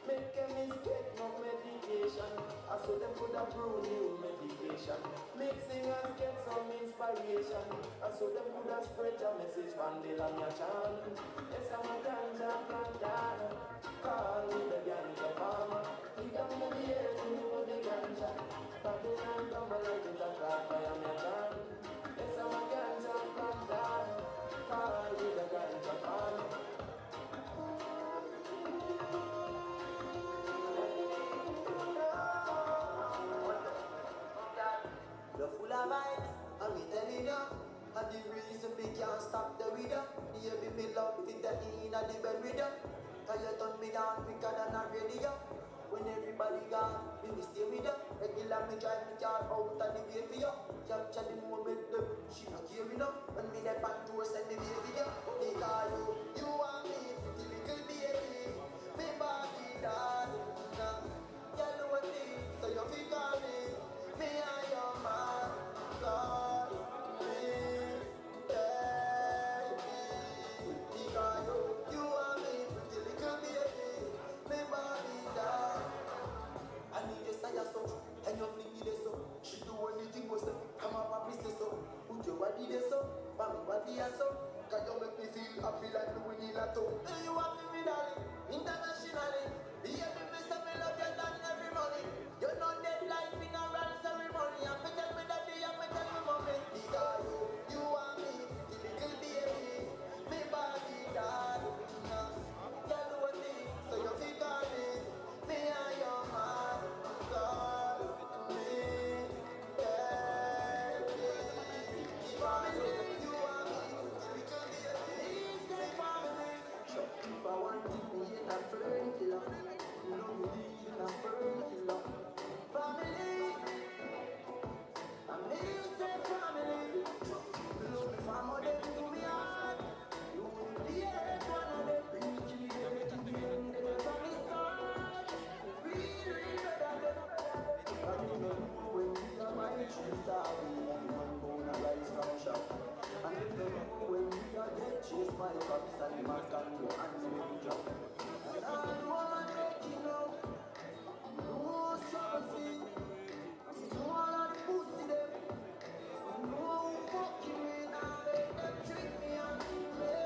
Make a mistake, no medication. I so them could have brew new medication. Make singers get some inspiration, and so them could have spread your message from the land your chant. Yes, I'm a ganja planter, call me the ganja farmer. We can move here to move the ganja, Babylon come alive with a crack, I am your chant. Yes, I'm a ganja planter, call me the ganja farmer. You're full of vibes, and me telling you, and the reason we can't stop the rhythm. Baby, me love fit the in at the bed with you. Cause you turn me on quicker than a radio. When everybody gone, me stay with you. Regular me drive me car out of the way for you. Capture the moment, she not caring up. When me left on tour, send me baby you. Because you want me, pretty little baby. Me body darling, yellow thing, so you feel call me. Me and your man, call me, baby. Because you want me, pretty little baby. Me body darling. I need a side so, and you fling it so. She do anything was so, come up and business so. Put your body there so, but me body so. Can you make me feel happy like the winning at home? You want me, darling, internationally. Yeah, me say me love you than every morning. You're not dead like funeral ceremony. And me tell me daddy, and me tell me mommy. Because you want me, pretty little baby. Me body darling. Girl, what thing, so you feel call me. Me and your man, call me, baby. Family, you want me, little baby. Say family. Sure, if I want to be in a fern killer, you know me in a fern killer. Family, I mean say family. You know me family, them do me hard. You will be one of them. Reach me there to the end, they never me start. Real better than. And you know when we are my trees are and one bone a rise from shop. And you know when we are dead, chase my cups and my candle and make drop. And all woman making up, no trophy. You all are the pussy them. No fucking me now, they them treat me and keep me.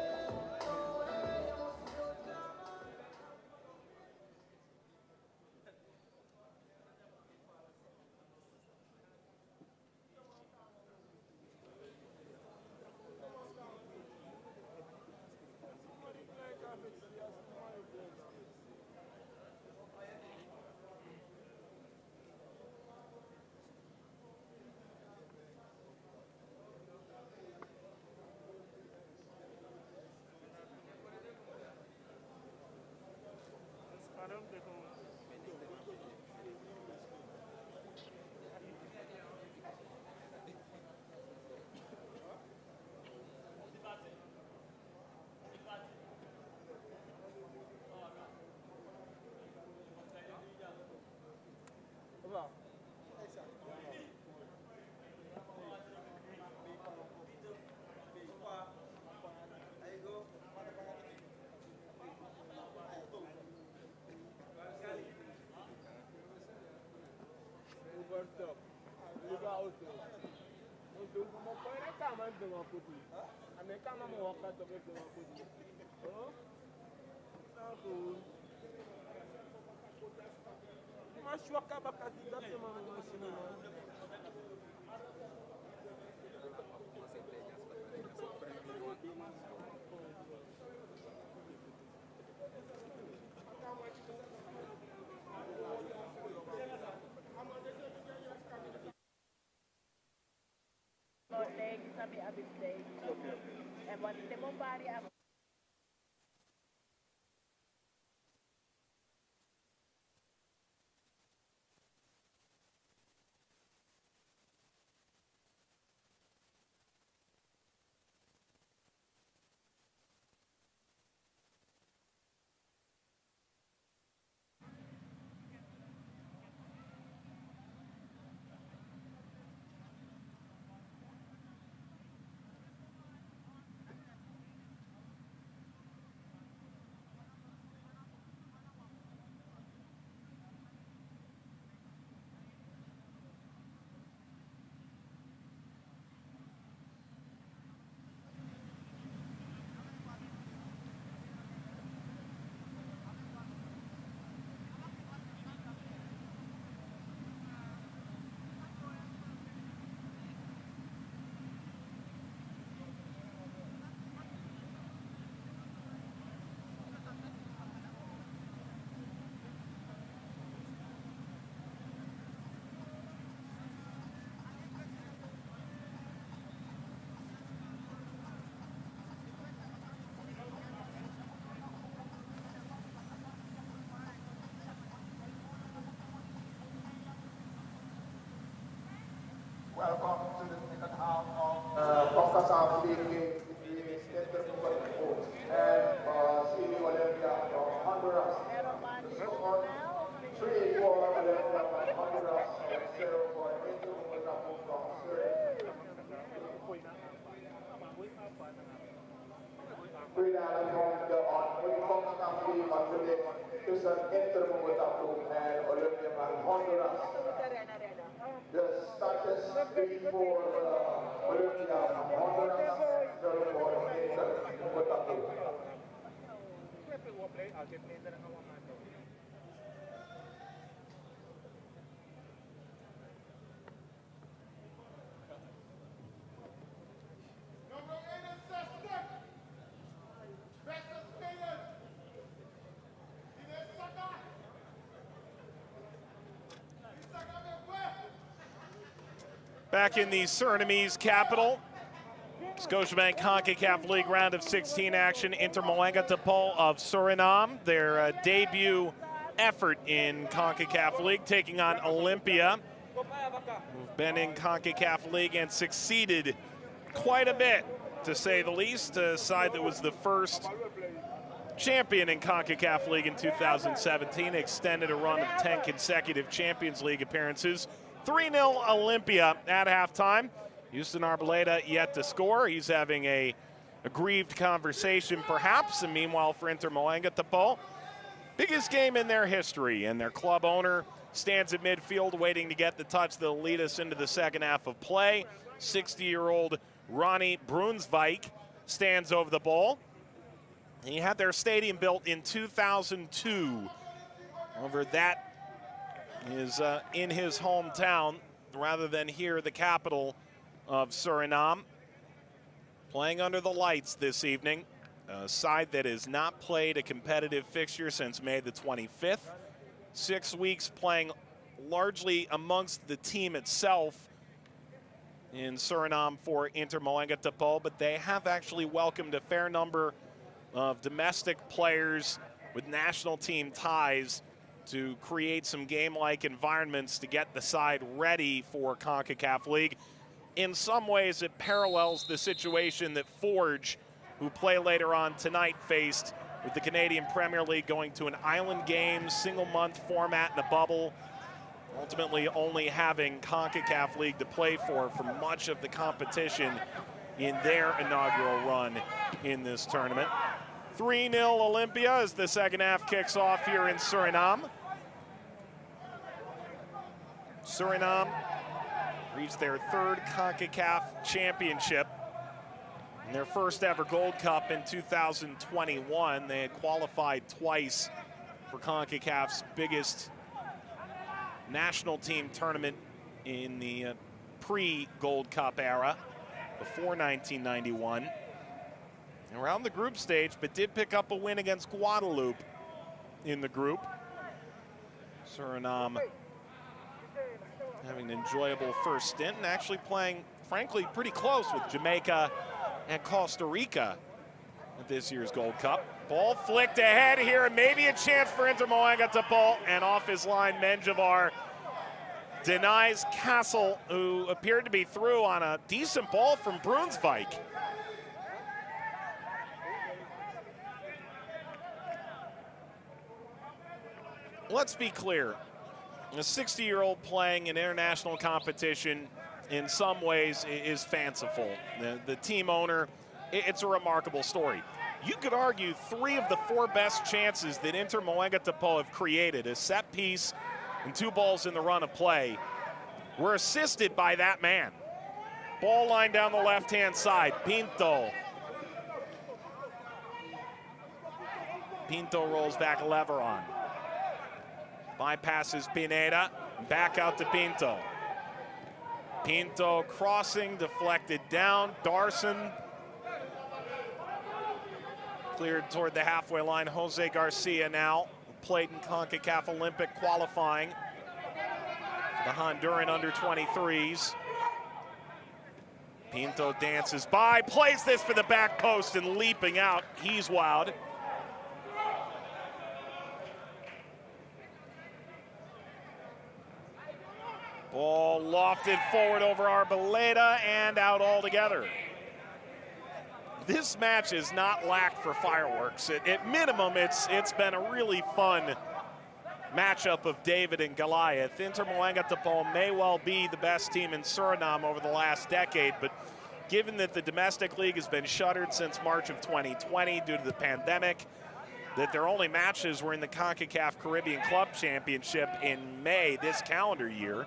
No way, you must be no drama. Stop. You go out there. You come up and come and do one put it. And they come and walk out of it and put it. Oh? Not cool. You must walk up at the doctor, machine. Sabi abis day. And what the body Welcome to the second half of CONCACAF League game between Inter Municipal and City Olympia from Honduras. The score 3 for Olympia from Honduras and 0 for Inter Municipal from Suriname. Freedom from the CONCACAF League on today is an Inter Municipal and Olympia from Honduras. The status 3 for Olympia from Honduras, 0 for Inter Municipal. Back in the Surinamese capital, Scotiabank CONCACAF League round of 16 action. Inter Moengetapol of Suriname, their debut effort in CONCACAF League, taking on Olympia, who've been in CONCACAF League and succeeded quite a bit, to say the least. A side that was the first champion in CONCACAF League in 2017, extended a run of 10 consecutive Champions League appearances. 3-0 Olympia at halftime. Houston Arboleda yet to score. He's having a aggrieved conversation perhaps. And meanwhile for Inter Moengetapol, biggest game in their history. And their club owner stands at midfield waiting to get the touch that'll lead us into the second half of play. 60-year-old Ronnie Brunswijk stands over the ball. He had their stadium built in 2002. However, that is in his hometown rather than here, the capital of Suriname. Playing under the lights this evening. A side that has not played a competitive fixture since May the 25th. 6 weeks playing largely amongst the team itself in Suriname for Inter Moengetapol, but they have actually welcomed a fair number of domestic players with national team ties to create some game-like environments to get the side ready for CONCACAF League. In some ways, it parallels the situation that Forge, who play later on tonight, faced with the Canadian Premier League going to an island game, single-month format in a bubble, ultimately only having CONCACAF League to play for much of the competition in their inaugural run in this tournament. 3-0 Olympia as the second half kicks off here in Suriname. Suriname reached their third CONCACAF championship in their first ever Gold Cup in 2021. They had qualified twice for CONCACAF's biggest national team tournament in the pre-Gold Cup era, before 1991. Around the group stage, but did pick up a win against Guadeloupe in the group. Suriname having an enjoyable first stint and actually playing, frankly, pretty close with Jamaica and Costa Rica at this year's Gold Cup. Ball flicked ahead here, and maybe a chance for Inter Moengetapol, and off his line, Menjivar denies Castle, who appeared to be through on a decent ball from Brunswijk. Let's be clear. A 60-year-old playing in international competition in some ways is fanciful. The team owner, it's a remarkable story. You could argue 3 of the 4 best chances that Inter Moengetapol have created, a set piece and 2 balls in the run of play, were assisted by that man. Ball line down the left-hand side, Pinto. Pinto rolls back Leveron. Bypasses Pineda, back out to Pinto. Pinto crossing, deflected down. Darson cleared toward the halfway line. Jose Garcia now played in CONCACAF Olympic qualifying for the Honduran under-23s. Pinto dances by, plays this for the back post, and leaping out, he's wowed. Ball lofted forward over Arboleda and out altogether. This match has not lacked for fireworks. At minimum, it's been a really fun matchup of David and Goliath. Inter Moengatopol may well be the best team in Suriname over the last decade, but given that the domestic league has been shuttered since March of 2020 due to the pandemic, that their only matches were in the CONCACAF Caribbean Club Championship in May this calendar year,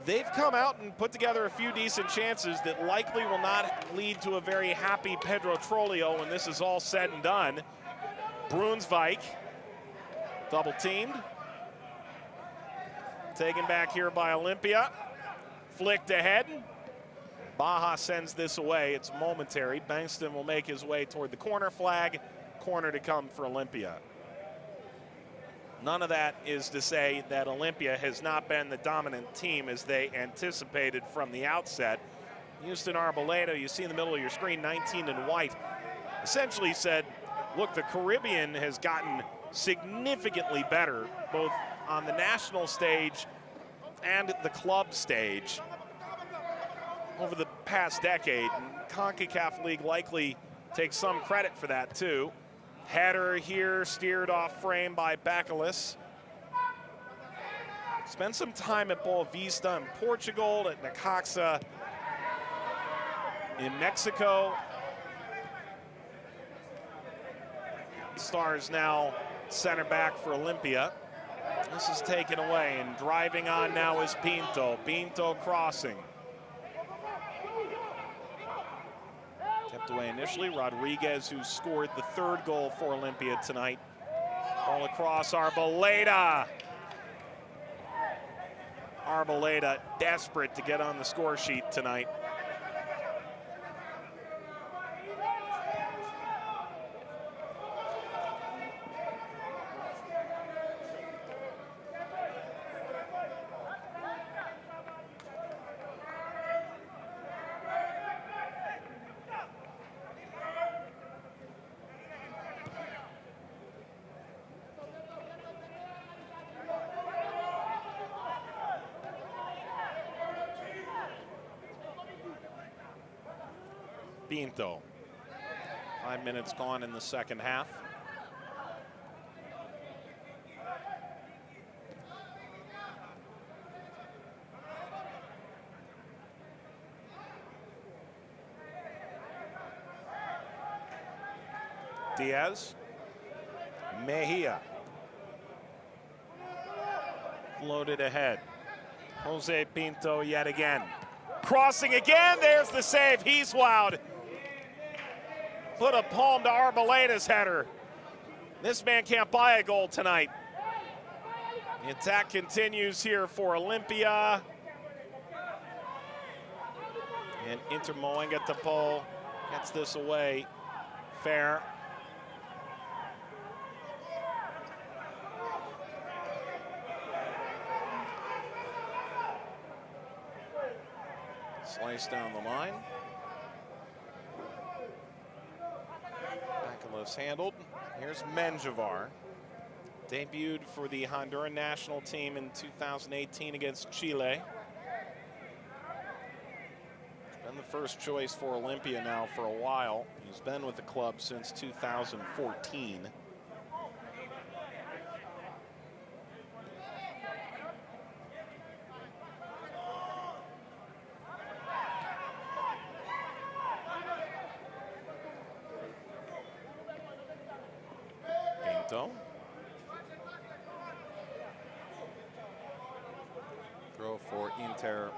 they've come out and put together a few decent chances that likely will not lead to a very happy Pedro Trollio when this is all said and done. Brunsvik double teamed. Taken back here by Olympia. Flicked ahead. Baja sends this away. It's momentary. Bankston will make his way toward the corner flag. Corner to come for Olympia. None of that is to say that Olympia has not been the dominant team as they anticipated from the outset. Houston Arboleda, you see in the middle of your screen, 19 in white, essentially said, look, the Caribbean has gotten significantly better, both on the national stage and the club stage over the past decade. And CONCACAF League likely takes some credit for that too. Header here, steered off frame by Bacalus. Spent some time at Boa Vista in Portugal, at Necaxa in Mexico. Stars now center back for Olympia. This is taken away, and driving on now is Pinto. Pinto crossing. Kept away initially. Rodriguez, who scored the third goal for Olympia tonight. Ball across Arboleda. Arboleda desperate to get on the score sheet tonight. Pinto. 5 minutes gone in the second half. Diaz. Mejia. Floated ahead. Jose Pinto yet again. Crossing again, there's the save. He's wowed. Put a palm to Arboleda's header. This man can't buy a goal tonight. The attack continues here for Olympia. And Inter Moengatopol gets this away. Fair. Slice down the line. Bacalus handled. Here's Menjivar. Debuted for the Honduran national team in 2018 against Chile. Been the first choice for Olympia now for a while. He's been with the club since 2014. Pinto. Throw for Inter.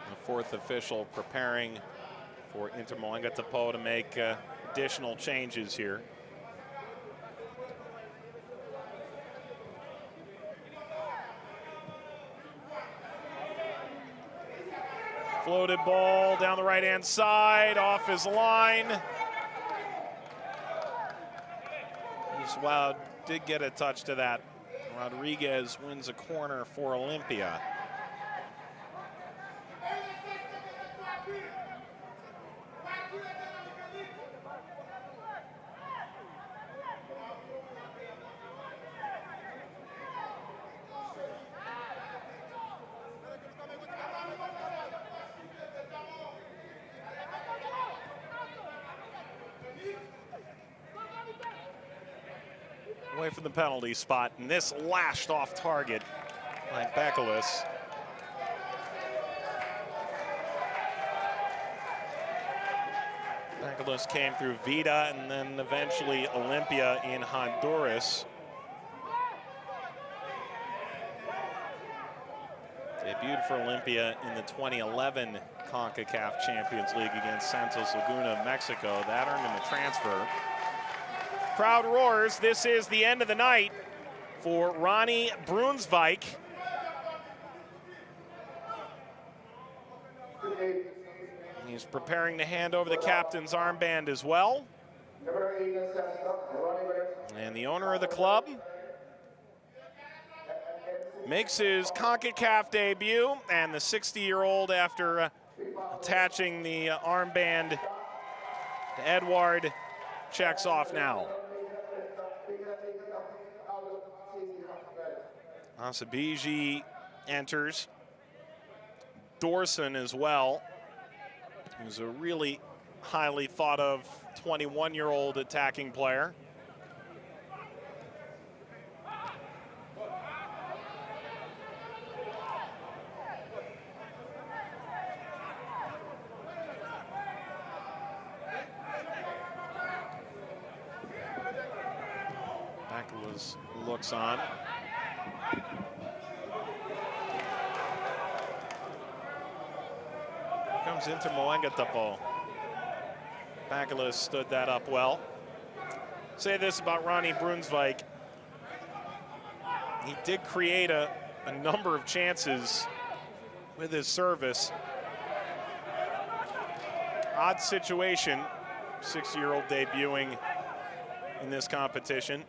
The fourth official preparing for Inter Moengatopol to make additional changes here. Floated ball down the right-hand side, off his line. He's wowed, did get a touch to that. Rodriguez wins a corner for Olympia. Away from the penalty spot, and this lashed off target by Bekelis. Bekelis came through Vida and then eventually Olympia in Honduras. Debuted for Olympia in the 2011 CONCACAF Champions League against Santos Laguna, Mexico. That earned him a transfer. Crowd roars. This is the end of the night for Ronnie Brunsvik. He's preparing to hand over the captain's armband as well. And the owner of the club makes his CONCACAF debut, and the 60-year-old, after attaching the armband to Edouard, checks off now. Asabiji enters. Dorson as well, who's a really highly thought of 21-year-old attacking player. Bekelis looks on. Comes into Moenga-Tapo. Bekelis stood that up well. Say this about Ronnie Brunsvik. He did create a number of chances with his service. Odd situation, 60-year-old debuting in this competition.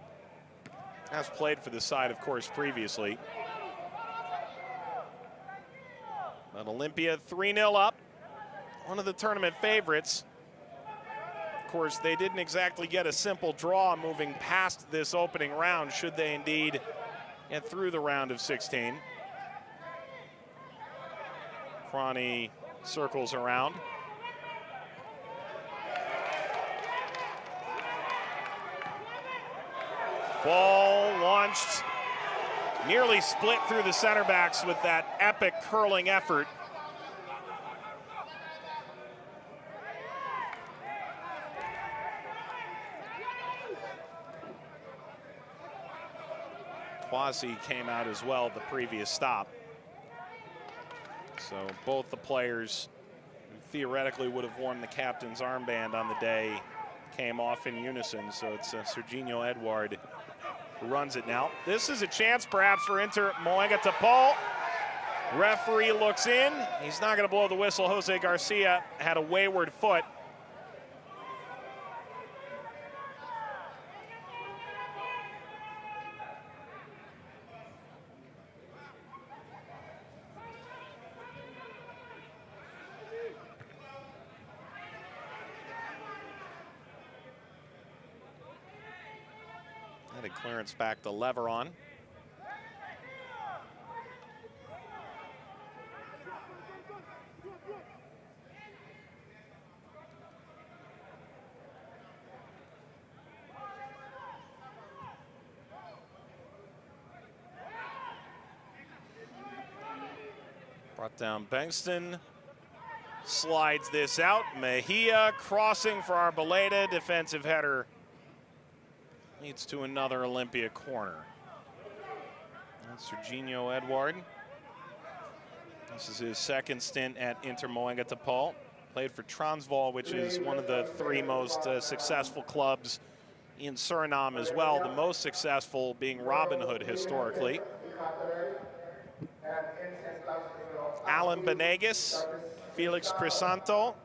Has played for the side, of course, previously. But Olympia 3-0 up. One of the tournament favorites. Of course, they didn't exactly get a simple draw moving past this opening round, should they indeed get through the round of 16. Crony circles around. Ball launched, nearly split through the center backs with that epic curling effort. Kwasi came out as well the previous stop. So both the players who theoretically would have worn the captain's armband on the day came off in unison. So it's Serginho Edouard who runs it now. This is a chance perhaps for Inter Moenga-Tapo. Referee looks in. He's not going to blow the whistle. Jose Garcia had a wayward foot. Had a clearance back to Leveron. Brought down Bengtsson. Slides this out. Mejia crossing for Arboleda. Defensive header leads to another Olympia corner. That's Serginho Edouard. This is his second stint at Inter Moenga-Tapo. Played for Transvaal, which is one of the three most successful clubs in Suriname as well. The most successful being Robin Hood historically. Alan Benegas, Felix Crisanto.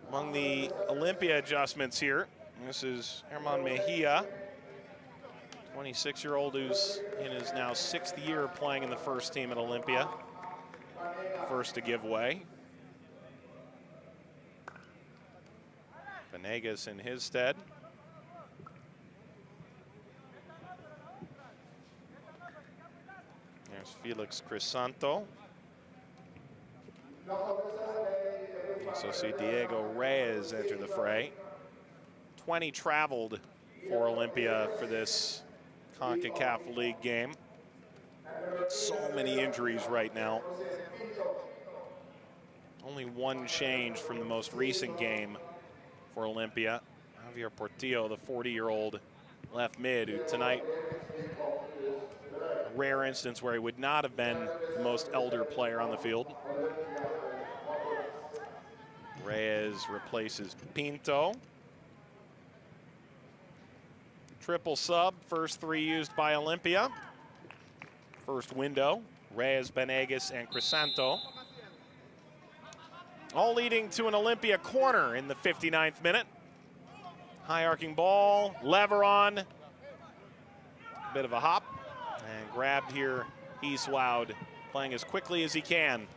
Among the Olympia adjustments here. This is Herman Mejia. 26-year-old who's in his now 6th year playing in the first team at Olympia. First to give way. Venegas in his stead. There's Felix Crisanto. We also see Diego Reyes enter the fray. 20 traveled for Olympia for this CONCACAF League game. So many injuries right now. Only one change from the most recent game for Olympia. Javier Portillo, the 40-year-old left mid, who tonight, a rare instance where he would not have been the most elder player on the field. Reyes replaces Pinto. Triple sub, first 3 used by Olympia. First window, Reyes, Venegas, and Crisanto. All leading to an Olympia corner in the 59th minute. High arcing ball, lever on. Bit of a hop, and grabbed here, Eastwoud, playing as quickly as he can.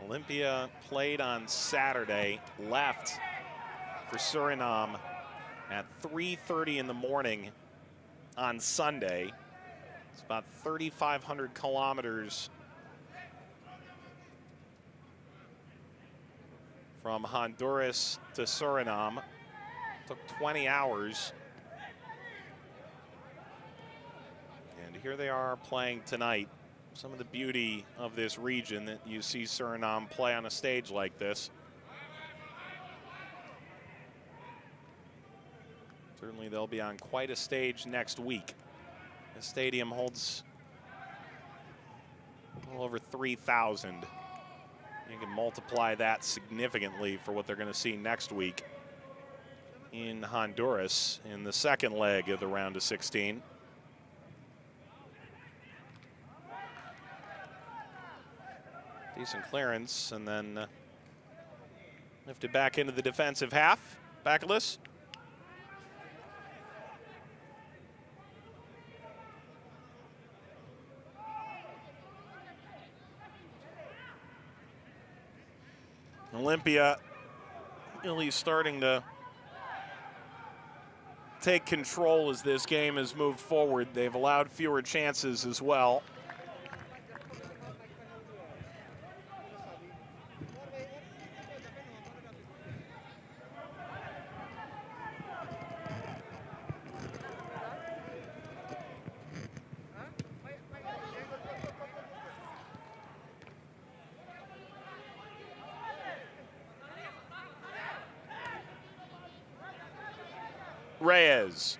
Olympia played on Saturday, left for Suriname at 3:30 in the morning on Sunday. It's about 3,500 kilometers from Honduras to Suriname. Took 20 hours. And here they are playing tonight. Some of the beauty of this region that you see Suriname play on a stage like this. Certainly they'll be on quite a stage next week. The stadium holds a little over 3,000. You can multiply that significantly for what they're going to see next week in Honduras in the second leg of the round of 16. Decent clearance, and then lifted back into the defensive half. Backless. Olympia really starting to take control as this game has moved forward. They've allowed fewer chances as well. Reyes.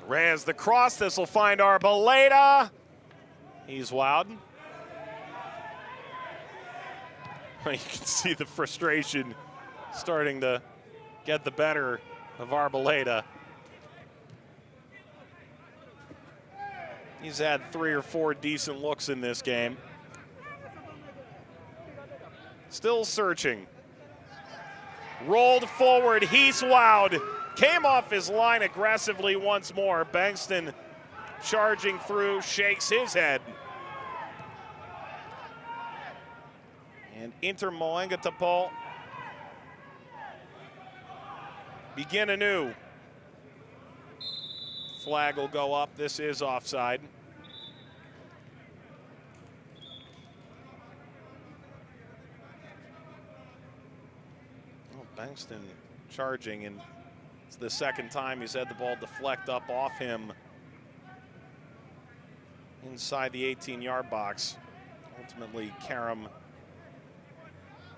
Reyes the cross. This will find Arboleda. He's wowed. You can see the frustration starting to get the better of Arboleda. He's had 3 or 4 decent looks in this game. Still searching. Rolled forward, Eastwoud came off his line aggressively once more. Bankston charging through, shakes his head. And Inter Moengatapol begin anew. Flag will go up, this is offside. Bankston charging, and it's the second time he's had the ball deflect up off him inside the 18-yard box. Ultimately, Karam,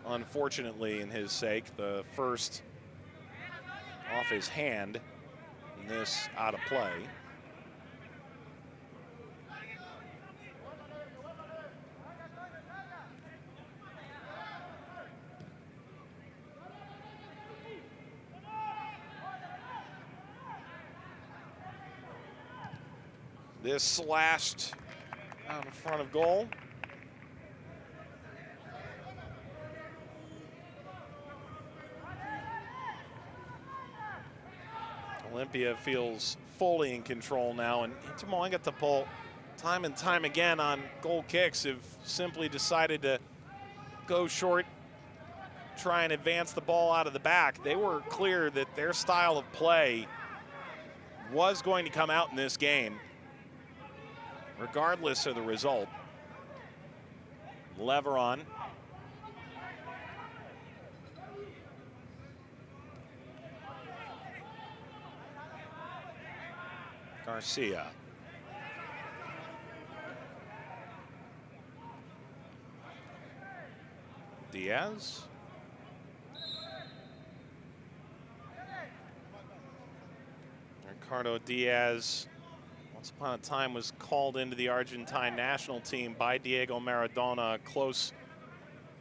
unfortunately in his sake, the first off his hand, and this out of play. This slashed out in front of goal. Olympia feels fully in control now, and Inter Moengotapoe, time and time again on goal kicks, have simply decided to go short, try and advance the ball out of the back. They were clear that their style of play was going to come out in this game, regardless of the result. Leveron. Garcia. Diaz. Ricardo Diaz, once upon a time, was called into the Argentine national team by Diego Maradona, a close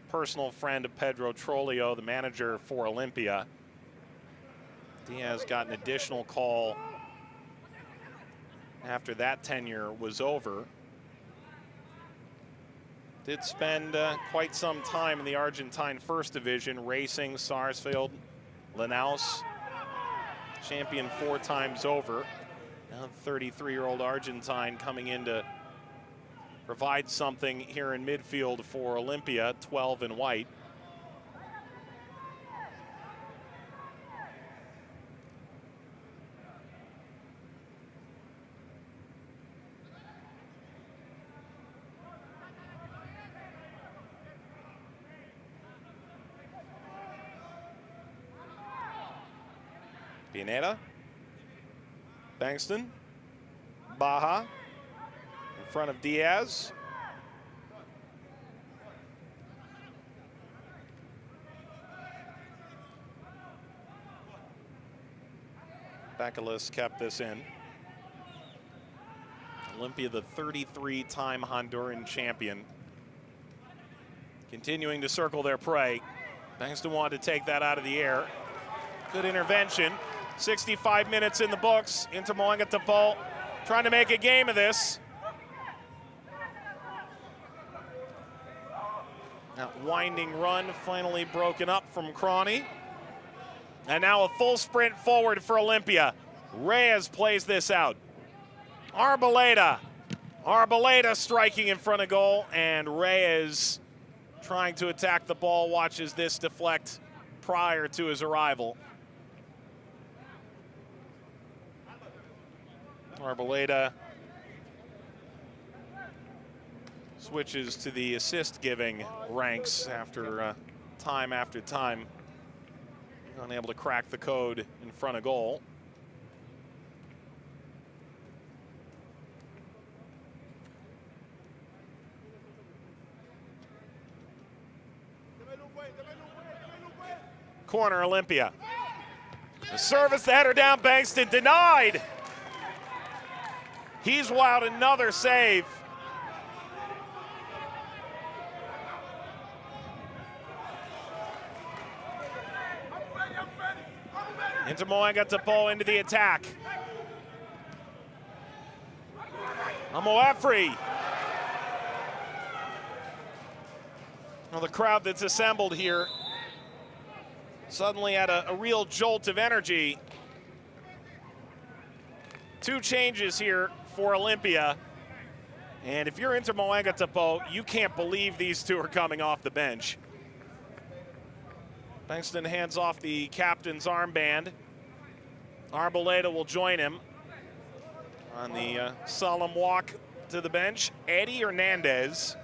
personal friend of Pedro Trollio, the manager for Olympia. Diaz got an additional call after that tenure was over. Did spend quite some time in the Argentine First Division, Racing, Sarsfield, Lanús, champion 4 times over. Now 33-year-old Argentine coming in to provide something here in midfield for Olympia, 12 in white. Pineda, Bankston, Baja in front of Diaz. Bacalus kept this in. Olympia, the 33-time Honduran champion, continuing to circle their prey. Bankston wanted to take that out of the air. Good intervention. 65 minutes in the books. Inter Moengotapoe trying to make a game of this. That winding run finally broken up from Cronny. And now a full sprint forward for Olympia. Reyes plays this out. Arboleda striking in front of goal, and Reyes trying to attack the ball, watches this deflect prior to his arrival. Arboleda switches to the assist-giving ranks after time after time. Unable to crack the code in front of goal. Corner, Olympia. The service, the header down, Bankston denied. He's wild, another save. Inter Moengotapoe into the attack. Amoefri. Well, the crowd that's assembled here suddenly had a real jolt of energy. 2 changes here for Olympia. And if you're Inter Moengotapoe, you can't believe these 2 are coming off the bench. Bankston hands off the captain's armband. Arboleda will join him on the solemn walk to the bench. Eddie Hernandez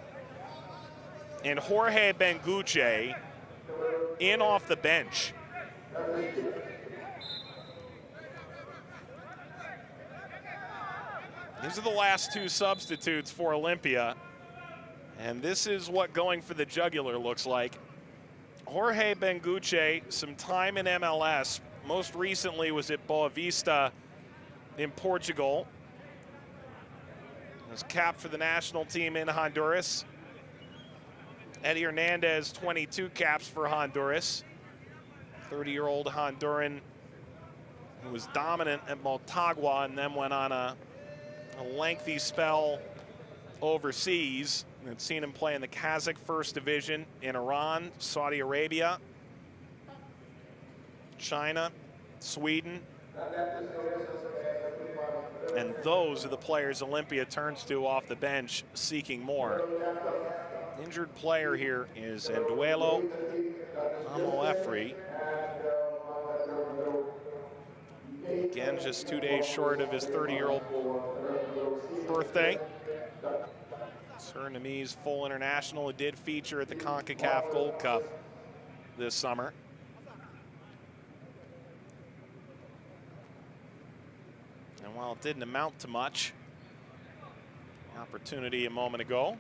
and Jorge Benguche in off the bench. These are the last 2 substitutes for Olympia, and this is what going for the jugular looks like. Jorge Benguche, some time in MLS, most recently was at Boa Vista in Portugal. Was capped for the national team in Honduras. Eddie Hernandez, 22 caps for Honduras. 30-year-old Honduran who was dominant at Motagua and then went on a a lengthy spell overseas. I've seen him play in the Kazakh First Division in Iran, Saudi Arabia, China, Sweden. And those are the players Olympia turns to off the bench seeking more. Injured player here is Nduelo Amoefri. Again, just 2 days short of his 30-year-old birthday. Surinamese full international. It did feature at the CONCACAF Gold Cup this summer. And while it didn't amount to much, opportunity a moment ago.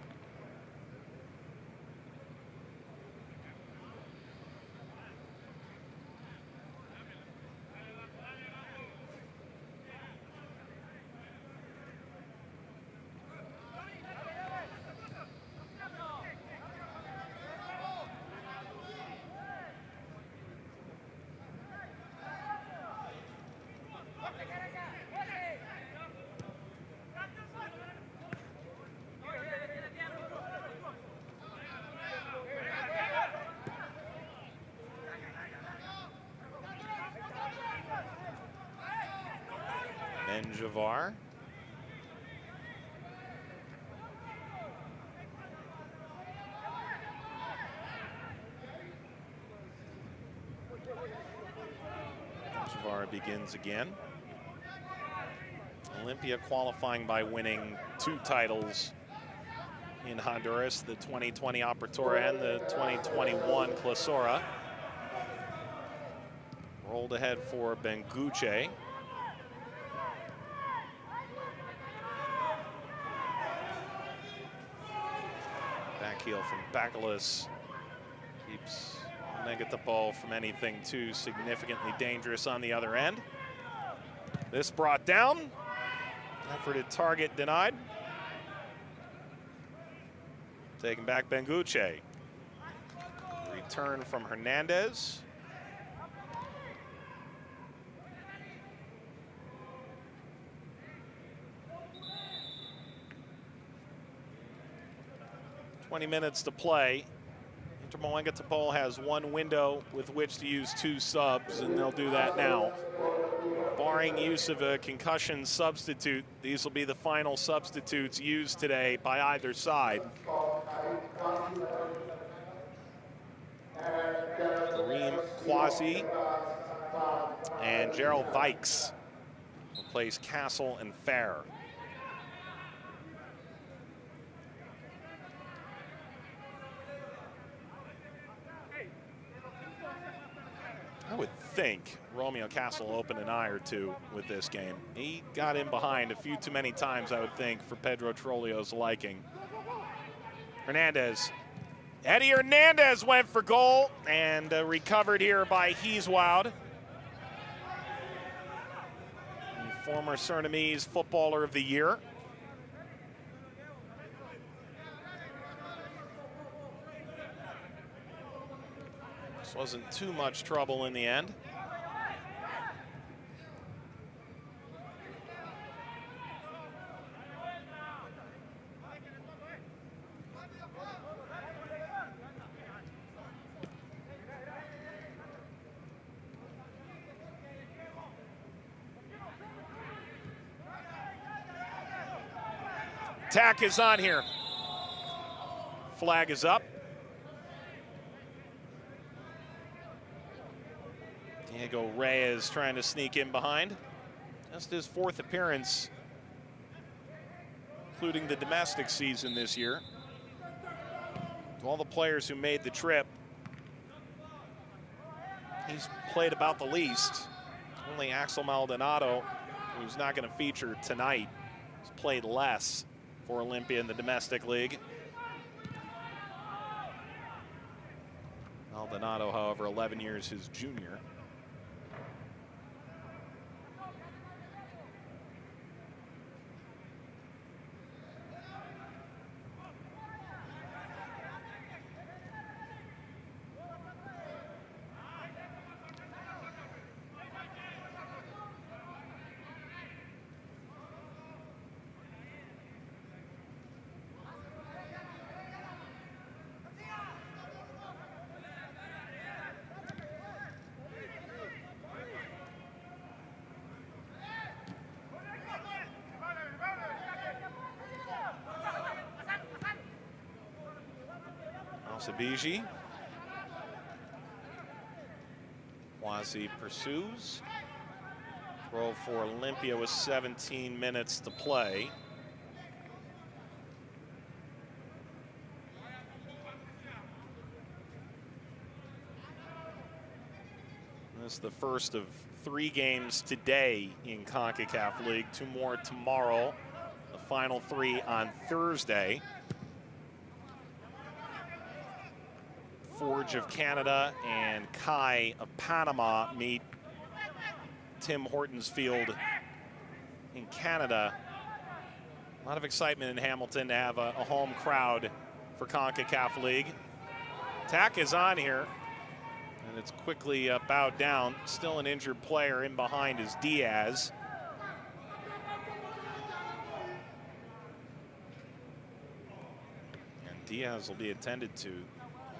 Javar. Javar begins again. Olympia qualifying by winning 2 titles in Honduras, the 2020 Apertura and the 2021 Clausura. Rolled ahead for Benguche. Heel from Bakalis keeps Megatapol from anything too significantly dangerous on the other end. This brought down. Effort at target denied. Taking back Benguche. Return from Hernandez. "20 minutes to play. Inter Moengatopol has 1 window with which to use 2 subs, and they'll do that now. Barring use of a concussion substitute, these will be the final substitutes used today by either side. Kareem Kwasi and Gerald Vikes replace Castle and Fair. I would think Romeo Castle will open an eye or two with this game. He got in behind a few too many times, I would think, for Pedro Trollio's liking. Hernandez. Eddie Hernandez went for goal and recovered here by Heeswoud. Former Surinamese Footballer of the Year. This wasn't too much trouble in the end. Attack is on here. Flag is up. Diego Reyes trying to sneak in behind. Just his 4th appearance, including the domestic season this year. To all the players who made the trip, he's played about the least. Only Axel Maldonado, who's not going to feature tonight, has played less for Olympia in the domestic league. Maldonado, however, 11 years his junior. Sabiji. Wazee pursues. Throw for Olympia with 17 minutes to play. This is the first of 3 games today in CONCACAF League. 2 more tomorrow. The final 3 on Thursday. Forge of Canada and Kai of Panama meet Tim Hortons Field in Canada. A lot of excitement in Hamilton to have a home crowd for CONCACAF League. Attack is on here, and it's quickly bowed down. Still an injured player in behind is Diaz. And Diaz will be attended to.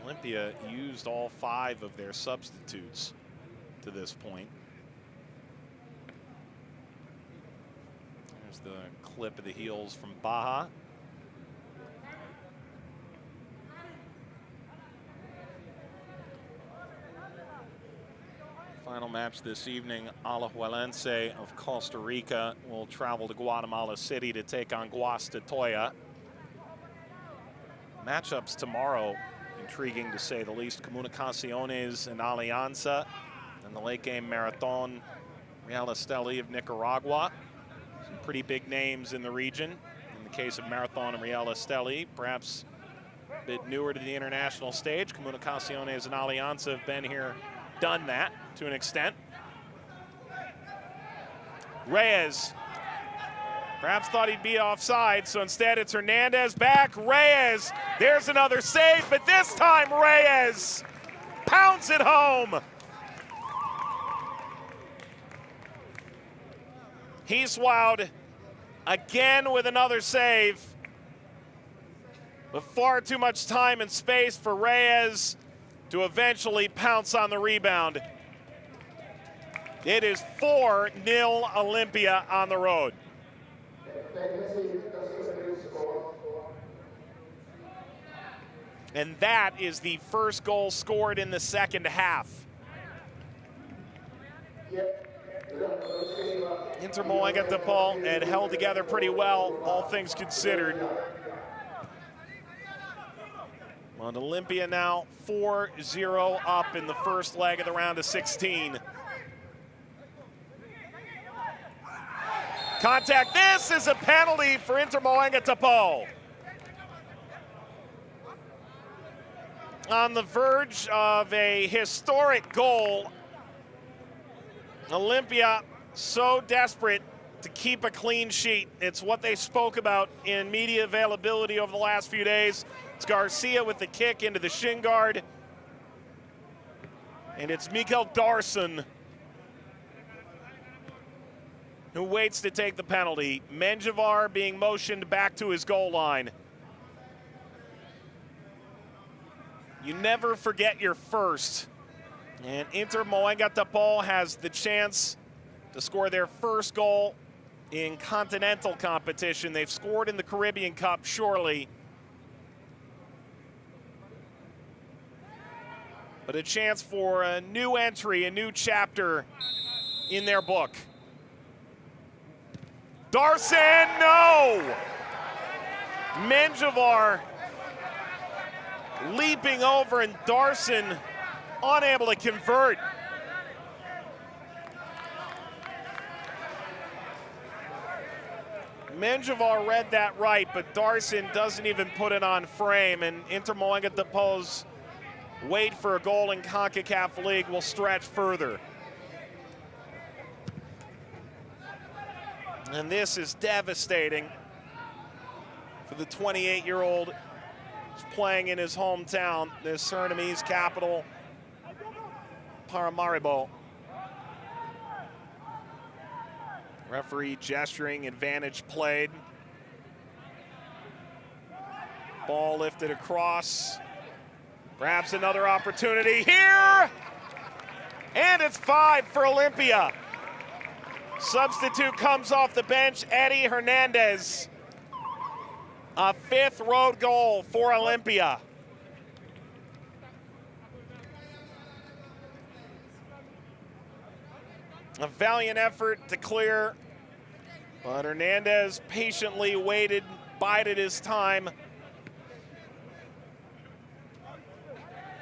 Olympia used all 5 of their substitutes to this point. There's the clip of the heels from Baja. Final match this evening, Alajuelense of Costa Rica will travel to Guatemala City to take on Guastatoya. Matchups tomorrow, intriguing to say the least. Comunicaciones and Alianza, and the late game Marathon, Real Esteli of Nicaragua. Some pretty big names in the region. In the case of Marathon and Real Esteli, perhaps a bit newer to the international stage. Comunicaciones and Alianza have been here, done that to an extent. Reyes perhaps thought he'd be offside, so instead it's Hernandez back. Reyes, there's another save, but this time Reyes pounds it home. He's wowed again with another save, but far too much time and space for Reyes to eventually pounce on the rebound. It is 4-0 Olympia on the road. And that is the first goal scored in the second half. Inter Moega-Dapol had held together pretty well, all things considered. On Olympia now 4-0 up in the first leg of the round of 16. Contact, this is a penalty for Inter Moega-Dapol. On the verge of a historic goal. Olympia so desperate to keep a clean sheet. It's what they spoke about in media availability over the last few days. It's Garcia with the kick into the shin guard. And it's Mikael Darson who waits to take the penalty. Menjivar being motioned back to his goal line. You never forget your first. And Inter Moega-Dapol has the chance to score their first goal in continental competition. They've scored in the Caribbean Cup, surely. But a chance for a new entry, a new chapter in their book. Darson, no! Menjivar leaping over, and Darson unable to convert. Menjivar read that right, but Darson doesn't even put it on frame, and Inter Moega-Dapol's wait for a goal in CONCACAF League will stretch further. And this is devastating for the 28-year-old who's playing in his hometown, the Surinamese capital, Paramaribo. Referee gesturing, advantage played. Ball lifted across. Perhaps another opportunity here. And it's 5 for Olympia. Substitute comes off the bench, Eddie Hernandez. A 5th road goal for Olympia. A valiant effort to clear, but Hernandez patiently waited, bided his time.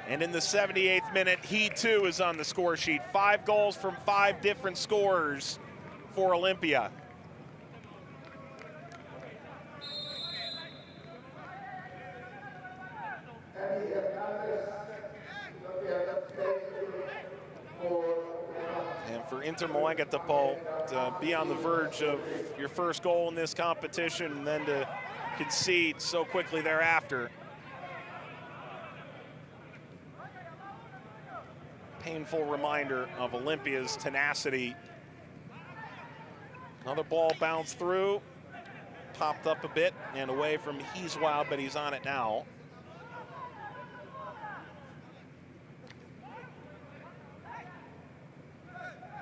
And in the 78th minute, he too is on the score sheet. 5 goals from 5 different scorers for Olympia. And for Inter Moega-Tupou to be on the verge of your first goal in this competition and then to concede so quickly thereafter. Painful reminder of Olympia's tenacity. Another ball bounced through, popped up a bit and away from Heeswild, but he's on it now.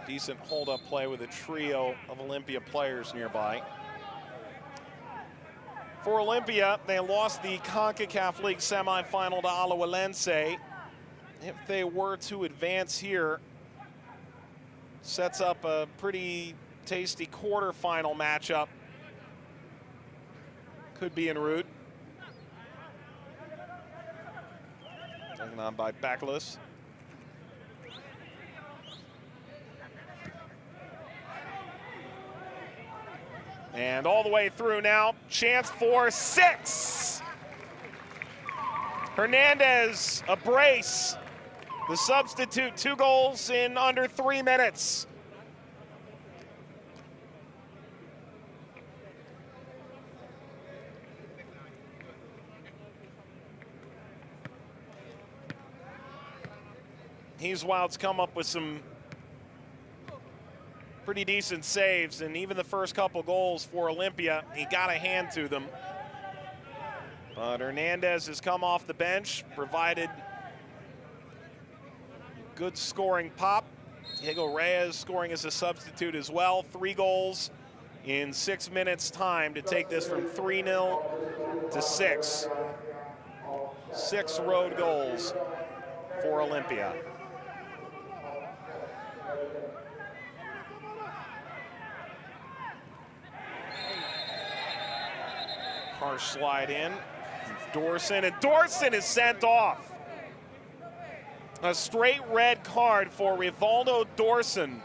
Decent hold-up play with a trio of Olympia players nearby. For Olympia, they lost the CONCACAF League semifinal to Alajuelense. If they were to advance here, sets up a pretty tasty quarterfinal matchup. Could be en route. Taken on by Backless. And all the way through now, chance for 6. Hernandez, a brace. The substitute, 2 goals in under 3 minutes. Heeswild's come up with some pretty decent saves, and even the first couple goals for Olympia, he got a hand to them. But Hernandez has come off the bench, provided good scoring pop. Diego Reyes scoring as a substitute as well. 3 goals in 6 minutes time to take this from 3-0 to 6. 6 road goals for Olympia. Harsh slide in. Dorson, and Dorson is sent off. A straight red card for Rivaldo Dorson.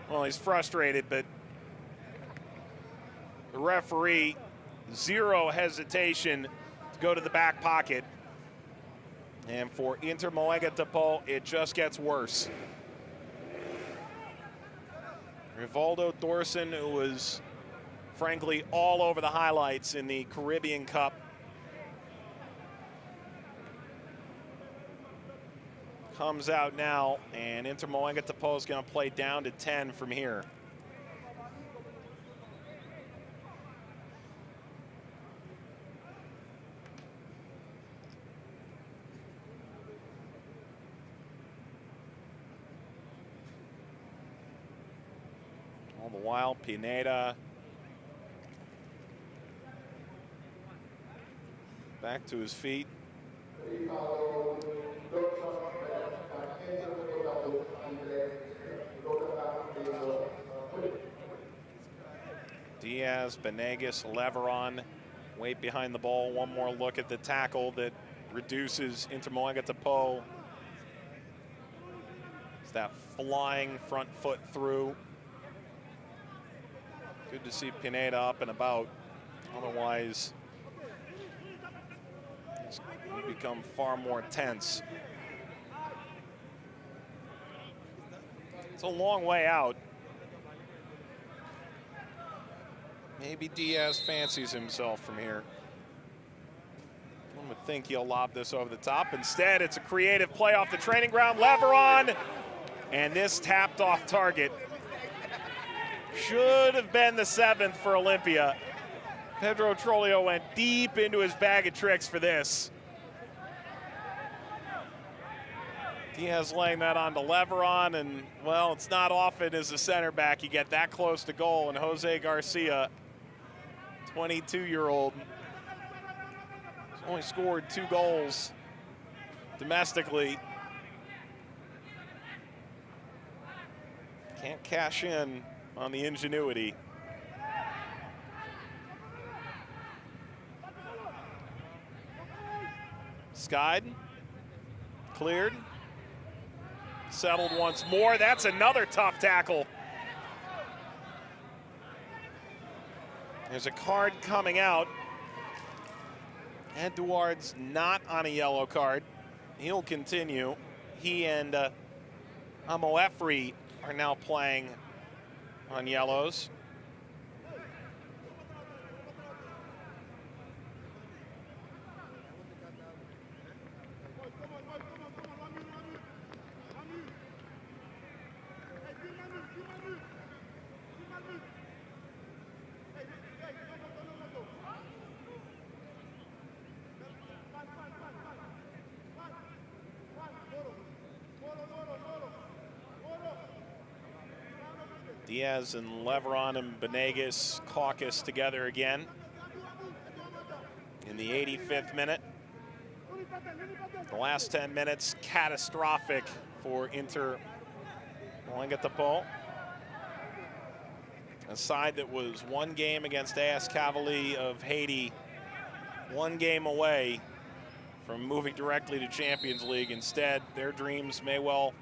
Well, he's frustrated, but the referee, 0 hesitation to go to the back pocket. And for Inter Moega-Tupou, it just gets worse. Rivaldo Dorson, who was frankly all over the highlights in the Caribbean Cup, comes out now, and Inter Moega-Tupou is going to play down to 10 from here. All the while, Pineda back to his feet. Diaz, Benegas, Leveron wait behind the ball. One more look at the tackle that reduces Inter Moega-Tupou. It's that flying front foot through. Good to see Pineda up and about. Otherwise, it's become far more tense. It's a long way out. Maybe Diaz fancies himself from here. One would think he'll lob this over the top. Instead, it's a creative play off the training ground. Leveron, and this tapped off target. Should have been the 7th for Olympia. Pedro Trollio went deep into his bag of tricks for this. Diaz laying that on to Leveron, and, well, it's not often as a center back you get that close to goal, and Jose Garcia, 22-year-old, Only scored 2 goals domestically. Can't cash in on the ingenuity. Skied, cleared, settled once more. That's another tough tackle. There's a card coming out. Edouard's not on a yellow card. He'll continue. He and Amo Efri are now playing on yellows. Diaz and Leveron and Benegas caucus together again in the 85th minute. The last 10 minutes, catastrophic for Inter Moengotapoe. A side that was 1 game against AS Cavali of Haiti, 1 game away from moving directly to Champions League. Instead, their dreams may well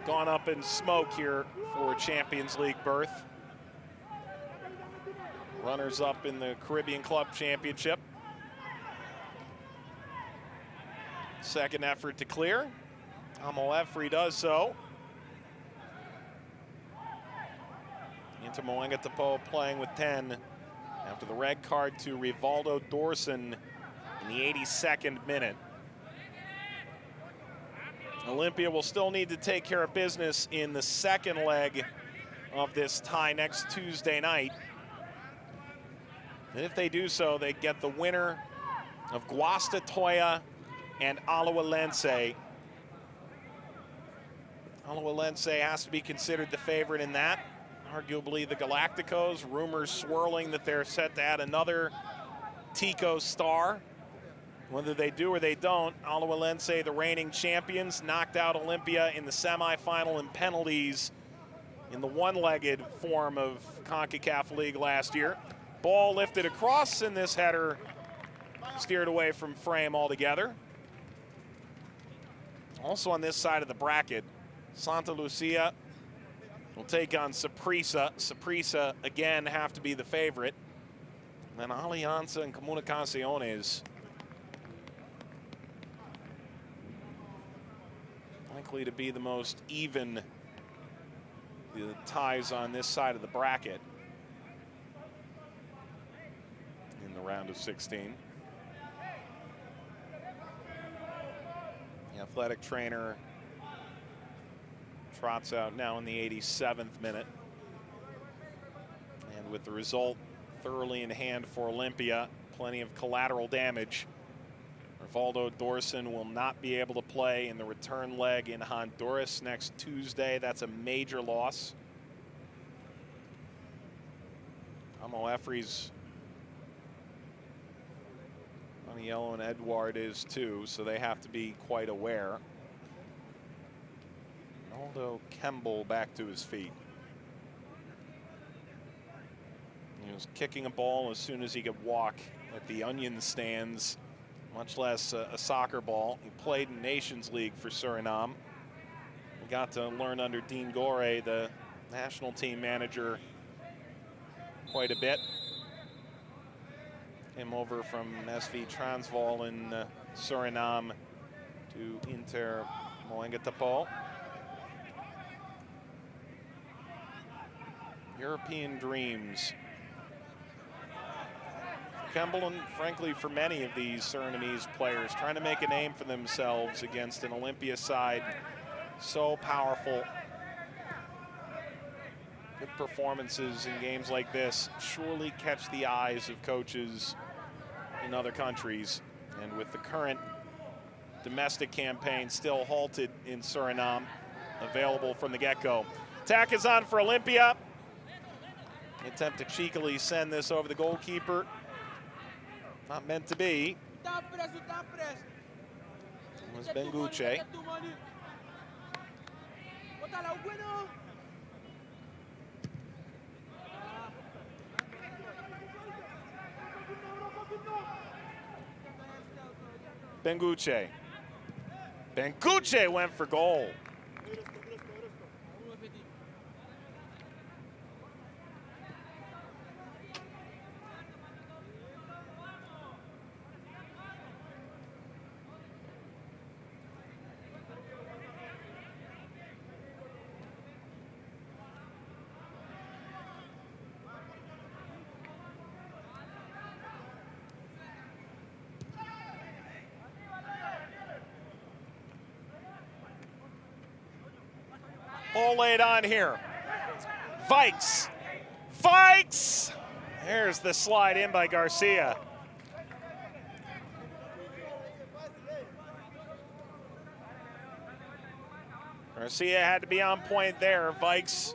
gone up in smoke here for Champions League berth. Runners up in the Caribbean Club Championship. Second effort to clear. Amo Efri does so. Inter Moengotapoe playing with 10 after the red card to Rivaldo Dorson in the 82nd minute. Olympia will still need to take care of business in the second leg of this tie next Tuesday night. And if they do so, they get the winner of Guastatoya and Alajuelense. Alajuelense has to be considered the favorite in that. Arguably the Galacticos, rumors swirling that they're set to add another Tico star. Whether they do or they don't, Alajuelense, the reigning champions, knocked out Olympia in the semifinal in penalties in the one-legged form of CONCACAF League last year. Ball lifted across, and this header steered away from frame altogether. Also on this side of the bracket, Santa Lucia will take on Saprissa. Saprissa, again, have to be the favorite. And then Alianza and Comunicaciones likely to be the most even the ties on this side of the bracket in the round of 16. The athletic trainer trots out now in the 87th minute. And with the result thoroughly in hand for Olympia, plenty of collateral damage. Rivaldo Dorson will not be able to play in the return leg in Honduras next Tuesday. That's a major loss. Amo Efri's on yellow, and Edouard is too, so they have to be quite aware. Aldo Kemble back to his feet. He was kicking a ball as soon as he could walk at the Onion stands, much less a soccer ball. He played in Nations League for Suriname. We got to learn under Dean Gore, the national team manager, quite a bit. Came over from SV Transvaal in Suriname to Inter Moengotapoe. European dreams. Kemble, and frankly for many of these Surinamese players, trying to make a name for themselves against an Olympia side so powerful. Good performances in games like this surely catch the eyes of coaches in other countries. And with the current domestic campaign still halted in Suriname, available from the get-go. Attack is on for Olympia. Attempt to cheekily send this over the goalkeeper. Not meant to be. Was Benguche. Benguche. Benguche went for goal. Ball laid on here. Vikes. Vikes! There's the slide in by Garcia. Garcia had to be on point there. Vikes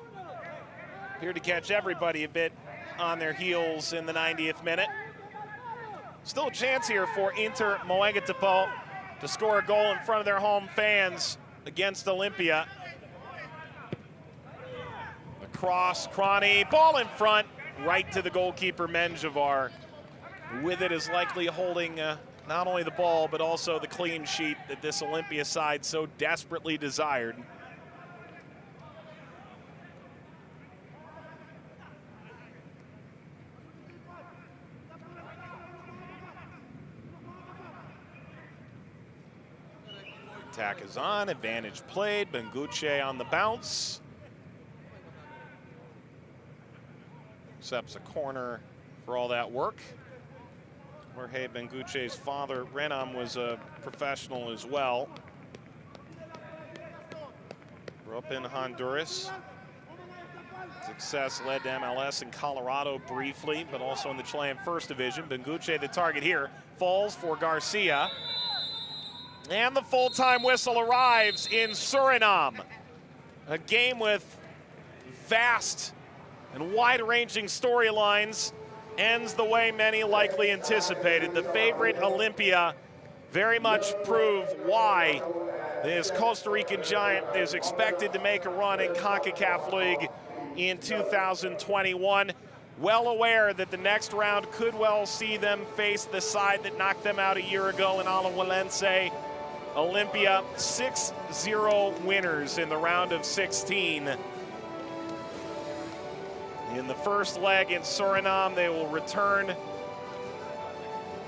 appeared to catch everybody a bit on their heels in the 90th minute. Still a chance here for Inter Moengotapoe to score a goal in front of their home fans against Olympia. Cross, Cronny, ball in front, right to the goalkeeper, Menjivar. With it is likely holding not only the ball, but also the clean sheet that this Olympia side so desperately desired. Attack is on, advantage played, Benguche on the bounce. Accepts a corner for all that work. Jorge Benguche's father, Renam, was a professional as well. Grew up in Honduras. Success led to MLS in Colorado briefly, but also in the Chilean First Division. Benguche, the target here, falls for Garcia. And the full-time whistle arrives in Suriname. A game with vast and wide-ranging storylines ends the way many likely anticipated. The favorite Olympia very much prove why this Costa Rican giant is expected to make a run in CONCACAF League in 2021. Well aware that the next round could well see them face the side that knocked them out a year ago in Alajuelense. Olympia 6-0 winners in the round of 16. In the first leg in Suriname, they will return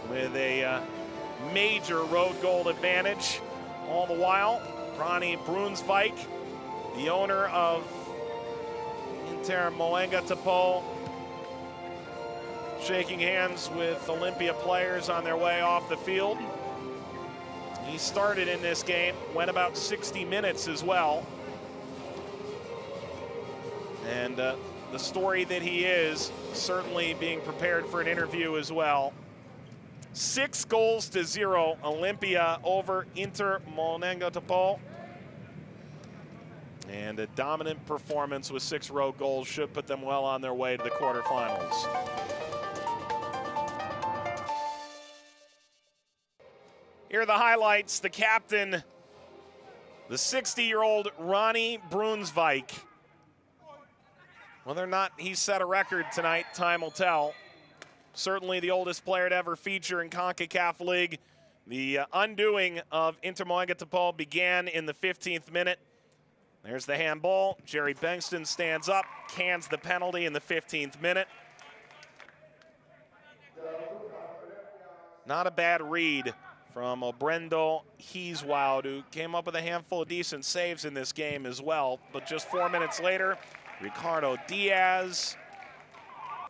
with a major road goal advantage. All the while, Ronnie Brunsvik, the owner of Inter Moengotapoe, shaking hands with Olympia players on their way off the field. He started in this game, went about 60 minutes as well. And the story that he is, certainly being prepared for an interview as well. 6-0 Olympia over Inter Moengotapoe. And a dominant performance with 6 road goals should put them well on their way to the quarterfinals. Here are the highlights. The captain, the 60-year-old Ronnie Brunsvik. Whether or not he set a record tonight, time will tell. Certainly the oldest player to ever feature in CONCACAF League. The undoing of Inter Moengotapoe began in the 15th minute. There's the handball. Jerry Bengtson stands up, cans the penalty in the 15th minute. Not a bad read from Obrendo Heeswoud, who came up with a handful of decent saves in this game as well. But just 4 minutes later, Ricardo Diaz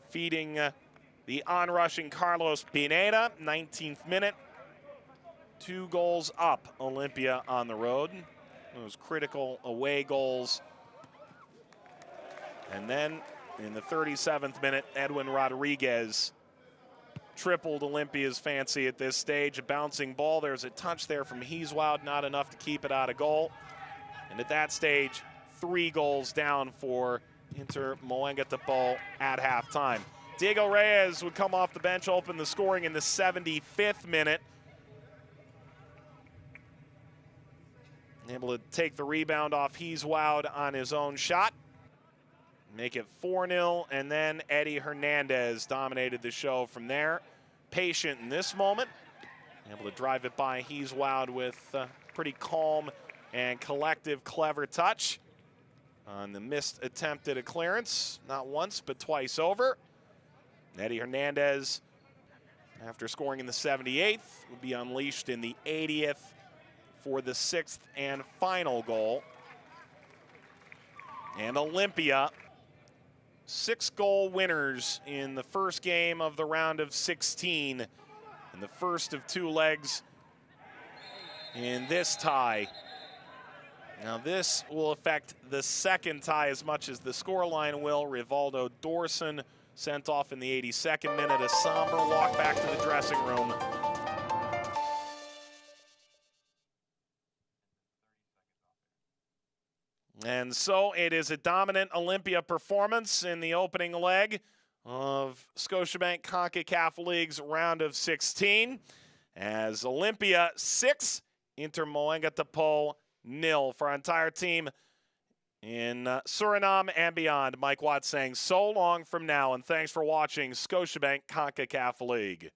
feeding the onrushing Carlos Pineda, 19th minute. 2 goals up, Olympia on the road. Those critical away goals. And then in the 37th minute, Edwin Rodriguez tripled Olympia's fancy at this stage. A bouncing ball, there's a touch there from Heeswoud, not enough to keep it out of goal. And at that stage, 3 goals down for Inter Moengotapoe at halftime. Diego Reyes would come off the bench, open the scoring in the 75th minute. Able to take the rebound off Heeswoud on his own shot. Make it 4-0, and then Eddie Hernandez dominated the show from there. Patient in this moment. Able to drive it by Heeswoud with pretty calm and collective, clever touch on the missed attempt at a clearance. Not once, but twice over. Eddie Hernandez, after scoring in the 78th, will be unleashed in the 80th for the 6th and final goal. And Olympia, 6-goal winners in the first game of the round of 16, and the first of 2 legs in this tie. Now this will affect the second tie as much as the scoreline will. Rivaldo Dorson sent off in the 82nd minute. A somber walk back to the dressing room. And so it is a dominant Olympia performance in the opening leg of Scotiabank CONCACAF League's round of 16. As Olympia 6, Inter Moengotapoe 0. For our entire team in Suriname and beyond, Mike Watt saying so long from now, and thanks for watching Scotiabank CONCACAF League.